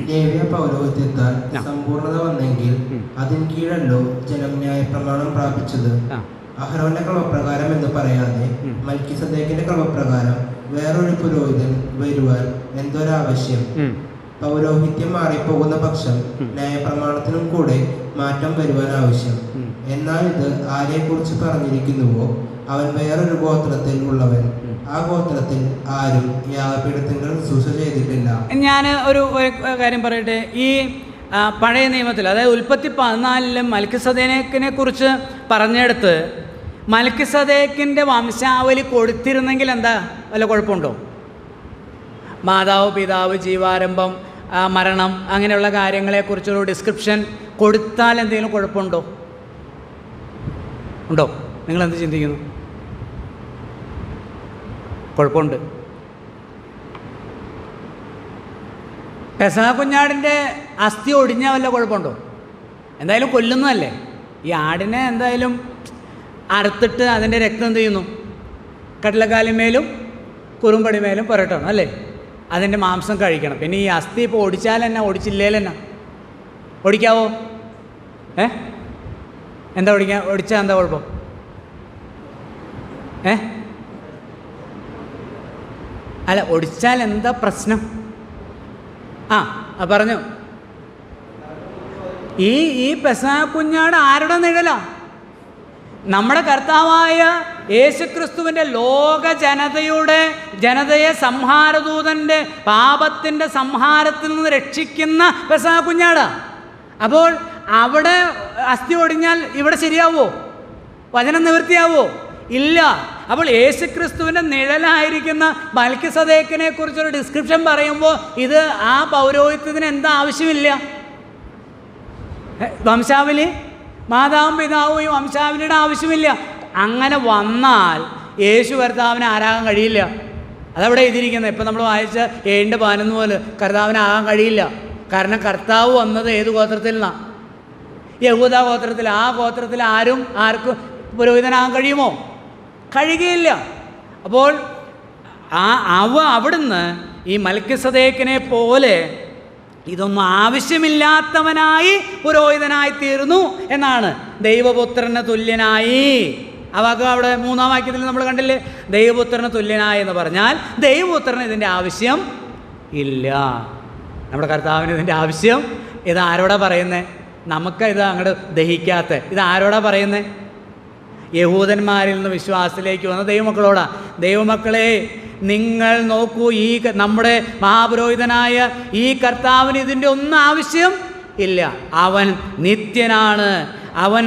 [SPEAKER 2] ലേവ്യ പൗരോഹിത്യത്താൽ സമ്പൂർണത വന്നെങ്കിൽ അതിൻ കീഴല്ലോ ജനം ന്യായപ്രമാണം പ്രാപിച്ചത്. അഹരോന്റെ ക്രമപ്രകാരം എന്ന് പറയാതെ മൽക്കിസദേക്കിന്റെ ക്രമപ്രകാരം വേറൊരു പുരോഹിതൻ വരുവാൻ എന്തൊരാവശ്യം? പൗരോഹിത്യം മാറിപ്പോകുന്ന പക്ഷം ന്യായപ്രമാണത്തിനും കൂടെ മാറ്റം വരുവാൻ ആവശ്യം. എന്നാൽ ഇത് ആരെക്കുറിച്ച് പറഞ്ഞിരിക്കുന്നുവോ അവൻ വേറൊരു ഗോത്രത്തിൽ ഉള്ളവൻ. ആ ഗോത്രത്തിൽ ആരും യാഗപീഠത്തിങ്കൽ ശുശ്രൂഷ ചെയ്തിട്ടില്ല.
[SPEAKER 1] ഞാൻ ഒരു കാര്യം പറയട്ടെ. ഈ പഴയ നിയമത്തിൽ, അതായത് ഉൽപ്പത്തി 14 മൽക്കിസദേക്കിനെ കുറിച്ച് പറഞ്ഞെടുത്ത് മൽക്കിസദേക്കിൻ്റെ വംശാവലി കൊടുത്തിരുന്നെങ്കിൽ എന്താ വല്ല കുഴപ്പമുണ്ടോ? മാതാവ്, പിതാവ്, ജീവാരംഭം, മരണം, അങ്ങനെയുള്ള കാര്യങ്ങളെക്കുറിച്ചൊരു ഡിസ്ക്രിപ്ഷൻ കൊടുത്താൽ എന്തെങ്കിലും കുഴപ്പമുണ്ടോ? ഉണ്ടോ? നിങ്ങളെന്ത് ചിന്തിക്കുന്നു? കുഴപ്പമുണ്ട്. പെസഹ കുഞ്ഞാടിൻ്റെ അസ്ഥി ഒടിഞ്ഞാൽ വല്ല കുഴപ്പമുണ്ടോ? എന്തായാലും കൊല്ലുന്നതല്ലേ. ഈ ആടിനെ എന്തായാലും അറുത്തിട്ട് അതിൻ്റെ രക്തം എന്ത് ചെയ്യുന്നു? കടലക്കാലിന്മേലും കുറുമ്പടിമേലും പുരട്ടണം അല്ലേ? അതിൻ്റെ മാംസം കഴിക്കണം. പിന്നെ ഈ അസ്ഥി ഇപ്പോൾ ഒടിച്ചാലെന്നാ, ഒടിച്ചില്ലേലെന്നാ? ഒടിക്കാവോ? എന്താ ഒടിച്ചാൽ എന്താ കുഴപ്പം? അല്ല, ഒടിച്ചാൽ എന്താ പ്രശ്നം? പറഞ്ഞു. ഈ പെസഹ കുഞ്ഞാട് ആരുടെ നിഴലാ? നമ്മുടെ കർത്താവായ യേശുക്രിസ്തുവിൻ്റെ ലോക ജനതയെ സംഹാരദൂതൻ്റെ പാപത്തിൻ്റെ സംഹാരത്തിൽ നിന്ന് രക്ഷിക്കുന്ന പെസഹ കുഞ്ഞാടാ. അപ്പോൾ അവിടെ അസ്ഥി ഒടിഞ്ഞാൽ ഇവിടെ ശരിയാവോ? വചനം നിവൃത്തിയാവോ? ഇല്ല. അപ്പോൾ യേശുക്രിസ്തുവിൻ്റെ നിഴലായിരിക്കുന്ന മൽക്കിസദേക്കിനെ കുറിച്ചൊരു ഡിസ്ക്രിപ്ഷൻ പറയുമ്പോൾ ഇത് ആ പൗരോഹിത്യത്തിന് എന്താ ആവശ്യമില്ല? വംശാവലി, മാതാവും പിതാവും ഈ വംശാവലിയുടെ ആവശ്യമില്ല. അങ്ങനെ വന്നാൽ യേശു കർത്താവിനെ ആരാകാൻ കഴിയില്ല. അതവിടെ എഴുതിയിരിക്കുന്നത്. ഇപ്പം നമ്മൾ വായിച്ച 7:11 പോലെ കർത്താവിനെ ആകാൻ കഴിയില്ല. കാരണം കർത്താവ് വന്നത് ഏത് ഗോത്രത്തിൽ നിന്നാണ്? യഹൂദ ഗോത്രത്തിൽ. ആ ഗോത്രത്തിൽ ആർക്കും പുരോഹിതനാകാൻ കഴിയുമോ? കഴിയുകയില്ല. അപ്പോൾ അവിടുന്ന് ഈ മൽക്കിസദേക്കിനെ പോലെ ഇതൊന്നും ആവശ്യമില്ലാത്തവനായി പുരോഹിതനായി തീർന്നു എന്നാണ്. ദൈവപുത്രന് തുല്യനായി. ആ വാക്ക് അവിടെ 3-ാം വാക്യത്തിൽ നമ്മൾ കണ്ടില്ലേ? ദൈവപുത്രന് തുല്യനായി എന്ന് പറഞ്ഞാൽ ദൈവപുത്രന് ഇതിൻ്റെ ആവശ്യം ഇല്ല. നമ്മുടെ കർത്താവിന് ഇതിൻ്റെ ആവശ്യം. ഇത് ആരോടാ പറയുന്നത്? നമുക്ക് ഇത് അങ്ങോട്ട് ദഹിക്കാത്ത ഇത് ആരോടാ പറയുന്നത്? യഹൂദന്മാരിൽ നിന്ന് വിശ്വാസത്തിലേക്ക് വന്ന ദൈവമക്കളോടാ. ദൈവമക്കളെ, നിങ്ങൾ നോക്കൂ, ഈ നമ്മുടെ മഹാപുരോഹിതനായ ഈ കർത്താവിന് ഇതിൻ്റെ ഒന്നും ആവശ്യം ഇല്ല. അവൻ നിത്യനാണ്. അവൻ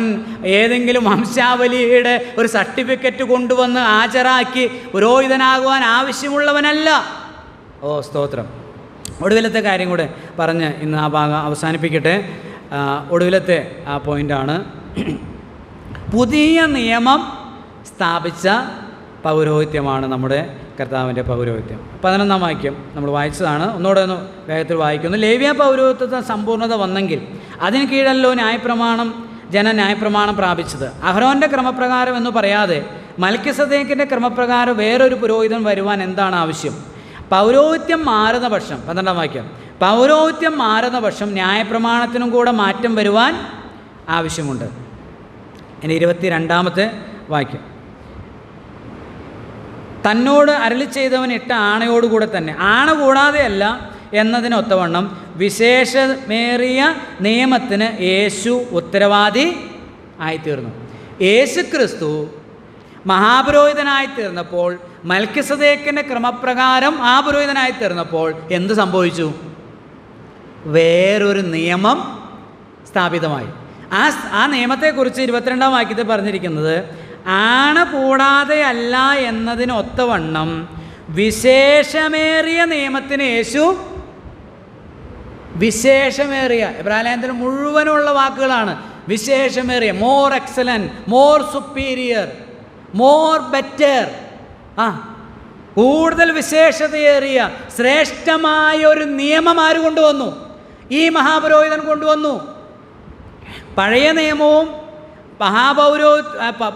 [SPEAKER 1] ഏതെങ്കിലും വംശാവലിയുടെ ഒരു സർട്ടിഫിക്കറ്റ് കൊണ്ടുവന്ന് ഹാജരാക്കി പുരോഹിതനാകുവാൻ ആവശ്യമുള്ളവനല്ല. സ്തോത്രം. ഒടുവിലത്തെ കാര്യം കൂടെ പറഞ്ഞ് ഇന്ന് ആ ഭാഗം അവസാനിപ്പിക്കട്ടെ. ഒടുവിലത്തെ ആ പോയിൻ്റാണ് പുതിയ നിയമം സ്ഥാപിച്ച പൗരോഹിത്യമാണ് നമ്മുടെ കർത്താവിൻ്റെ പൗരോഹിത്യം. 11-ാം വാക്യം നമ്മൾ വായിച്ചതാണ്. ഒന്നുകൂടെ ഒന്ന് വേഗത്തിൽ വായിക്കുന്നു. ലേവ്യ പൗരോഹിത്യത്തിന് സമ്പൂർണ്ണത വന്നെങ്കിൽ അതിന് കീഴല്ലോ ന്യായപ്രമാണം പ്രാപിച്ചത്. അഹ്റോൻ്റെ ക്രമപ്രകാരം എന്ന് പറയാതെ മൽക്കിസദേക്കിൻ്റെ ക്രമപ്രകാരം വേറൊരു പുരോഹിതൻ വരുവാൻ എന്താണ് ആവശ്യം? പൗരോഹിത്യം മാറുന്ന പക്ഷം, 12-ാം വാക്യം, പൗരോഹിത്യം മാറുന്ന പക്ഷം ന്യായപ്രമാണത്തിനും കൂടെ മാറ്റം വരുവാൻ ആവശ്യമുണ്ട്. ഇനി 22-ാമത്തെ വാക്യം, തന്നോട് അരുളി ചെയ്തവൻ ഇട്ട ആണയോടുകൂടെ തന്നെ, ആണ കൂടാതെയല്ല എന്നതിനൊത്തവണ്ണം വിശേഷമേറിയ നിയമത്തിന് യേശു ഉത്തരവാദി ആയിത്തീർന്നു. യേശു ക്രിസ്തു മഹാപുരോഹിതനായി തീർന്നപ്പോൾ, മൽക്കിസദേക്കിൻ്റെ ക്രമപ്രകാരം ആ പുരോഹിതനായി തീർന്നപ്പോൾ എന്ത് സംഭവിച്ചു? വേറൊരു നിയമം സ്ഥാപിതമായി. ആ നിയമത്തെക്കുറിച്ച് 22-ാം വാക്യത്തിൽ പറഞ്ഞിരിക്കുന്നത്, ആണ കൂടാതെ അല്ല എന്നതിനൊത്തവണ്ണം വിശേഷമേറിയ നിയമത്തിന് യേശു, വിശേഷമേറിയ, എബ്രായലേഖനത്തിൽ മുഴുവനുള്ള വാക്കുകളാണ് വിശേഷമേറിയ, more excellent, more superior, more better, കൂടുതൽ വിശേഷതയേറിയ ശ്രേഷ്ഠമായ ഒരു നിയമം ആര് കൊണ്ടുവന്നു? ഈ മഹാപുരോഹിതൻ കൊണ്ടുവന്നു. പഴയ നിയമവും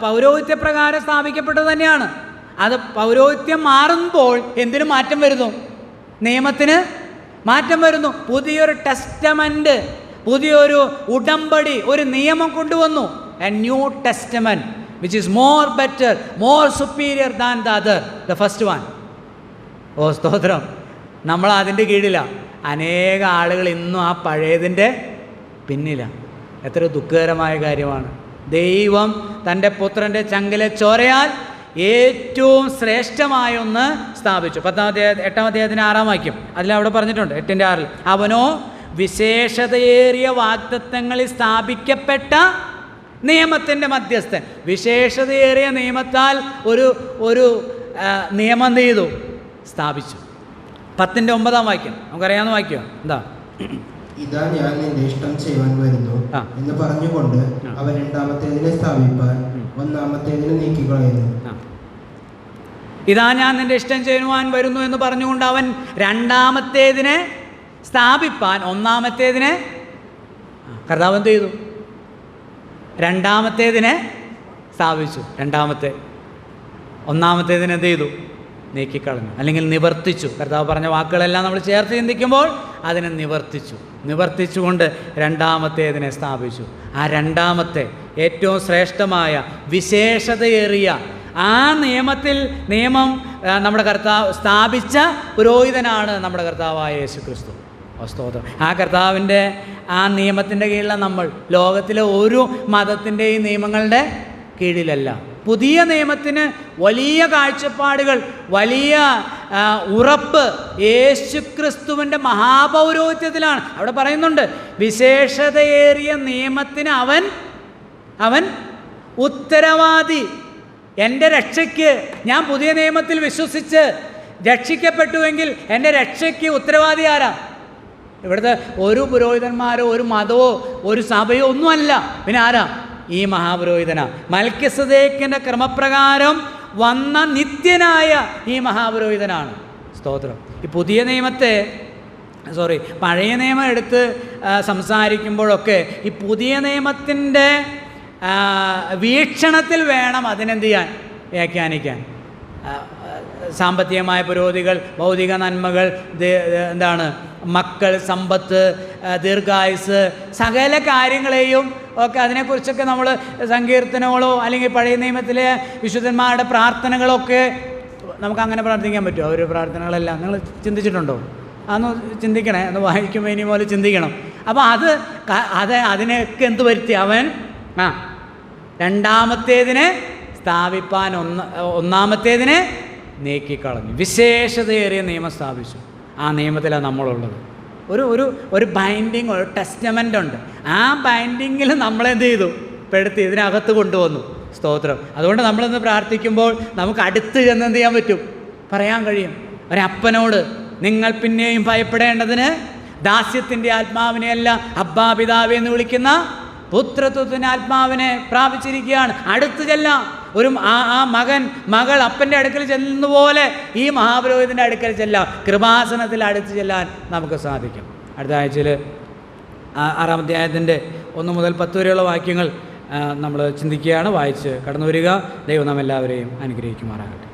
[SPEAKER 1] പൗരോഹിത്യപ്രകാരം സ്ഥാപിക്കപ്പെട്ടത് തന്നെയാണ്. അത് പൗരോഹിത്യം മാറുമ്പോൾ എന്തിനു മാറ്റം വരുന്നു? നിയമത്തിന് മാറ്റം വരുന്നു. പുതിയൊരു ടെസ്റ്റമെൻ്റ്, പുതിയൊരു ഉടമ്പടി, ഒരു നിയമം കൊണ്ടുവന്നു. A new testament which is more better, more superior than the other, the first one. സ്തോത്രം. നമ്മൾ അതിൻ്റെ കീഴിലാണ്. അനേക ആളുകൾ ഇന്നും ആ പഴയതിൻ്റെ പിന്നിലാണ്. എത്ര ദുഃഖകരമായ കാര്യമാണ്. ദൈവം തൻ്റെ പുത്രൻ്റെ ചങ്കിലെ ചോരയാൽ ഏറ്റവും ശ്രേഷ്ഠമായ ഒന്ന് സ്ഥാപിച്ചു. 8-ാം അധ്യായത്തിന് 6-ാം വാക്യം അതിലവിടെ പറഞ്ഞിട്ടുണ്ട്. 8-6 അവനോ വിശേഷതയേറിയ വാഗ്ദത്തങ്ങളിൽ സ്ഥാപിക്കപ്പെട്ട നിയമത്തിൻ്റെ മധ്യസ്ഥൻ. വിശേഷതയേറിയ നിയമത്താൽ ഒരു നിയമം ചെയ്തു, സ്ഥാപിച്ചു. 10-9 വാക്യം നമുക്കറിയാവുന്ന വാക്യം എന്താ?
[SPEAKER 2] ഇതാ ഞാൻ നിന്റെ ഇഷ്ടം ചെയ്യുവാൻ വരുന്നു എന്ന് പറഞ്ഞുകൊണ്ട് അവൻ രണ്ടാമത്തേതിനെ സ്ഥാപിപ്പാൻ ഒന്നാമത്തേതിനെ നീക്കിക്കളയുന്നു.
[SPEAKER 1] ഇതാ ഞാൻ നിന്റെ ഇഷ്ടം ചെയ്യുവാൻ വരുന്നു എന്ന് പറഞ്ഞുകൊണ്ട് അവൻ രണ്ടാമത്തേതിനെ സ്ഥാപിപ്പാൻ ഒന്നാമത്തേതിനെ കർത്താവ് എന്ത് ചെയ്തു? രണ്ടാമത്തേതിനെ സ്ഥാപിച്ചു. ഒന്നാമത്തേതിനെ എന്ത് ചെയ്തു? നീക്കിക്കളഞ്ഞു, അല്ലെങ്കിൽ നിവർത്തിച്ചു. കർത്താവ് പറഞ്ഞ വാക്കുകളെല്ലാം നമ്മൾ ചേർത്ത് ചിന്തിക്കുമ്പോൾ അതിനെ നിവർത്തിച്ചുകൊണ്ട് രണ്ടാമത്തേതിനെ സ്ഥാപിച്ചു. ആ രണ്ടാമത്തെ ഏറ്റവും ശ്രേഷ്ഠമായ വിശേഷതയേറിയ ആ നിയമം നമ്മുടെ കർത്താവ് സ്ഥാപിച്ച പുരോഹിതനാണ് നമ്മുടെ കർത്താവായ യേശു ക്രിസ്തു. സ്തോത്രം. ആ കർത്താവിൻ്റെ ആ നിയമത്തിൻ്റെ കീഴിലാണ് നമ്മൾ. ലോകത്തിലെ ഒരു മതത്തിൻ്റെയും നിയമങ്ങളുടെ കീഴിലല്ല. പുതിയ നിയമത്തിന് വലിയ കാഴ്ചപ്പാടുകൾ, വലിയ ഉറപ്പ് യേശുക്രിസ്തുവിൻ്റെ മഹാപൗരോഹിത്യത്തിലാണ്. അവിടെ പറയുന്നുണ്ട്, വിശേഷതയേറിയ നിയമത്തിന് അവൻ ഉത്തരവാദി. എൻ്റെ രക്ഷയ്ക്ക് ഞാൻ പുതിയ നിയമത്തിൽ വിശ്വസിച്ച് രക്ഷിക്കപ്പെട്ടുവെങ്കിൽ എൻ്റെ രക്ഷയ്ക്ക് ഉത്തരവാദി ആരാ? ഇവിടുത്തെ ഒരു പുരോഹിതന്മാരോ ഒരു മതമോ ഒരു സഭയോ ഒന്നുമല്ല. പിന്നെ ആരാ? ഈ മഹാപുരോഹിതനാ. മൽക്കിസദേക്കിൻ്റെ ക്രമപ്രകാരം വന്ന നിത്യനായ ഈ മഹാപുരോഹിതനാണ്. സ്തോത്രം. ഈ പഴയ നിയമം എടുത്ത് സംസാരിക്കുമ്പോഴൊക്കെ ഈ പുതിയ നിയമത്തിൻ്റെ വീക്ഷണത്തിൽ വേണം അതിനെന്ത് ചെയ്യാൻ, വ്യാഖ്യാനിക്കാൻ. സാമ്പത്തികമായ പുരോഗതികൾ, ഭൗതിക നന്മകൾ, മക്കൾ, സമ്പത്ത്, ദീർഘായുസ്, സകല കാര്യങ്ങളെയും ഒക്കെ അതിനെക്കുറിച്ചൊക്കെ നമ്മൾ സങ്കീർത്തനങ്ങളോ അല്ലെങ്കിൽ പഴയ നിയമത്തിലെ വിശുദ്ധന്മാരുടെ പ്രാർത്ഥനകളൊക്കെ നമുക്കങ്ങനെ പ്രാർത്ഥിക്കാൻ പറ്റുമോ? അവർ പ്രാർത്ഥനകളെല്ലാം നിങ്ങൾ ചിന്തിച്ചിട്ടുണ്ടോ? അതൊന്ന് ചിന്തിക്കണേ, ഒന്ന് വായിക്കുമ്പോൾ ഇനി പോലെ ചിന്തിക്കണം. അപ്പോൾ അതിനെയൊക്കെ എന്ത് വരുത്തി? അവൻ രണ്ടാമത്തേതിനെ സ്ഥാപിപ്പാൻ ഒന്നാമത്തേതിനെ നീക്കിക്കളഞ്ഞു. വിശേഷതയേറിയ നിയമം സ്ഥാപിച്ചു. ആ നിയമത്തിലാണ് നമ്മളുള്ളത്. ഒരു ബൈൻഡിങ്, ഒരു ടെസ്റ്റമെൻ്റ് ഉണ്ട്. ആ ബൈൻഡിങ്ങിൽ നമ്മളെന്ത് ചെയ്തു? പെടുത്തി ഇതിനകത്ത് കൊണ്ടുവന്നു. സ്തോത്രം. അതുകൊണ്ട് നമ്മളിന്ന് പ്രാർത്ഥിക്കുമ്പോൾ നമുക്ക് അടുത്ത് ചെന്ന് എന്ത് ചെയ്യാൻ പറ്റും? പറയാൻ കഴിയും. ഒരപ്പനോട് നിങ്ങൾ പിന്നെയും ഭയപ്പെടേണ്ടതിന് ദാസ്യത്തിൻ്റെ ആത്മാവിനെയല്ല അബ്ബാ പിതാവേ എന്ന് വിളിക്കുന്ന പുത്രത്വത്തിൻ്റെ ആത്മാവിനെ പ്രാപിച്ചിരിക്കുകയാണ്. അടുത്ത് ചെല്ലാം. മകൾ അപ്പൻ്റെ അടുക്കൽ ചെല്ലുന്ന പോലെ ഈ മഹാപുരോഹിതൻ്റെ അടുക്കൽ ചെല്ലാം. കൃപാസനത്തിൽ അടുത്ത് ചെല്ലാൻ നമുക്ക് സാധിക്കും. അടുത്ത ആഴ്ചയിൽ 6-ാം അധ്യായത്തിൻ്റെ 1 മുതൽ 10 വരെയുള്ള വാക്യങ്ങൾ നമ്മൾ ചിന്തിക്കുകയാണ്. വായിച്ച് കടന്നു വരിക. ദൈവം നാം എല്ലാവരെയും അനുഗ്രഹിക്കുമാറാകട്ടെ.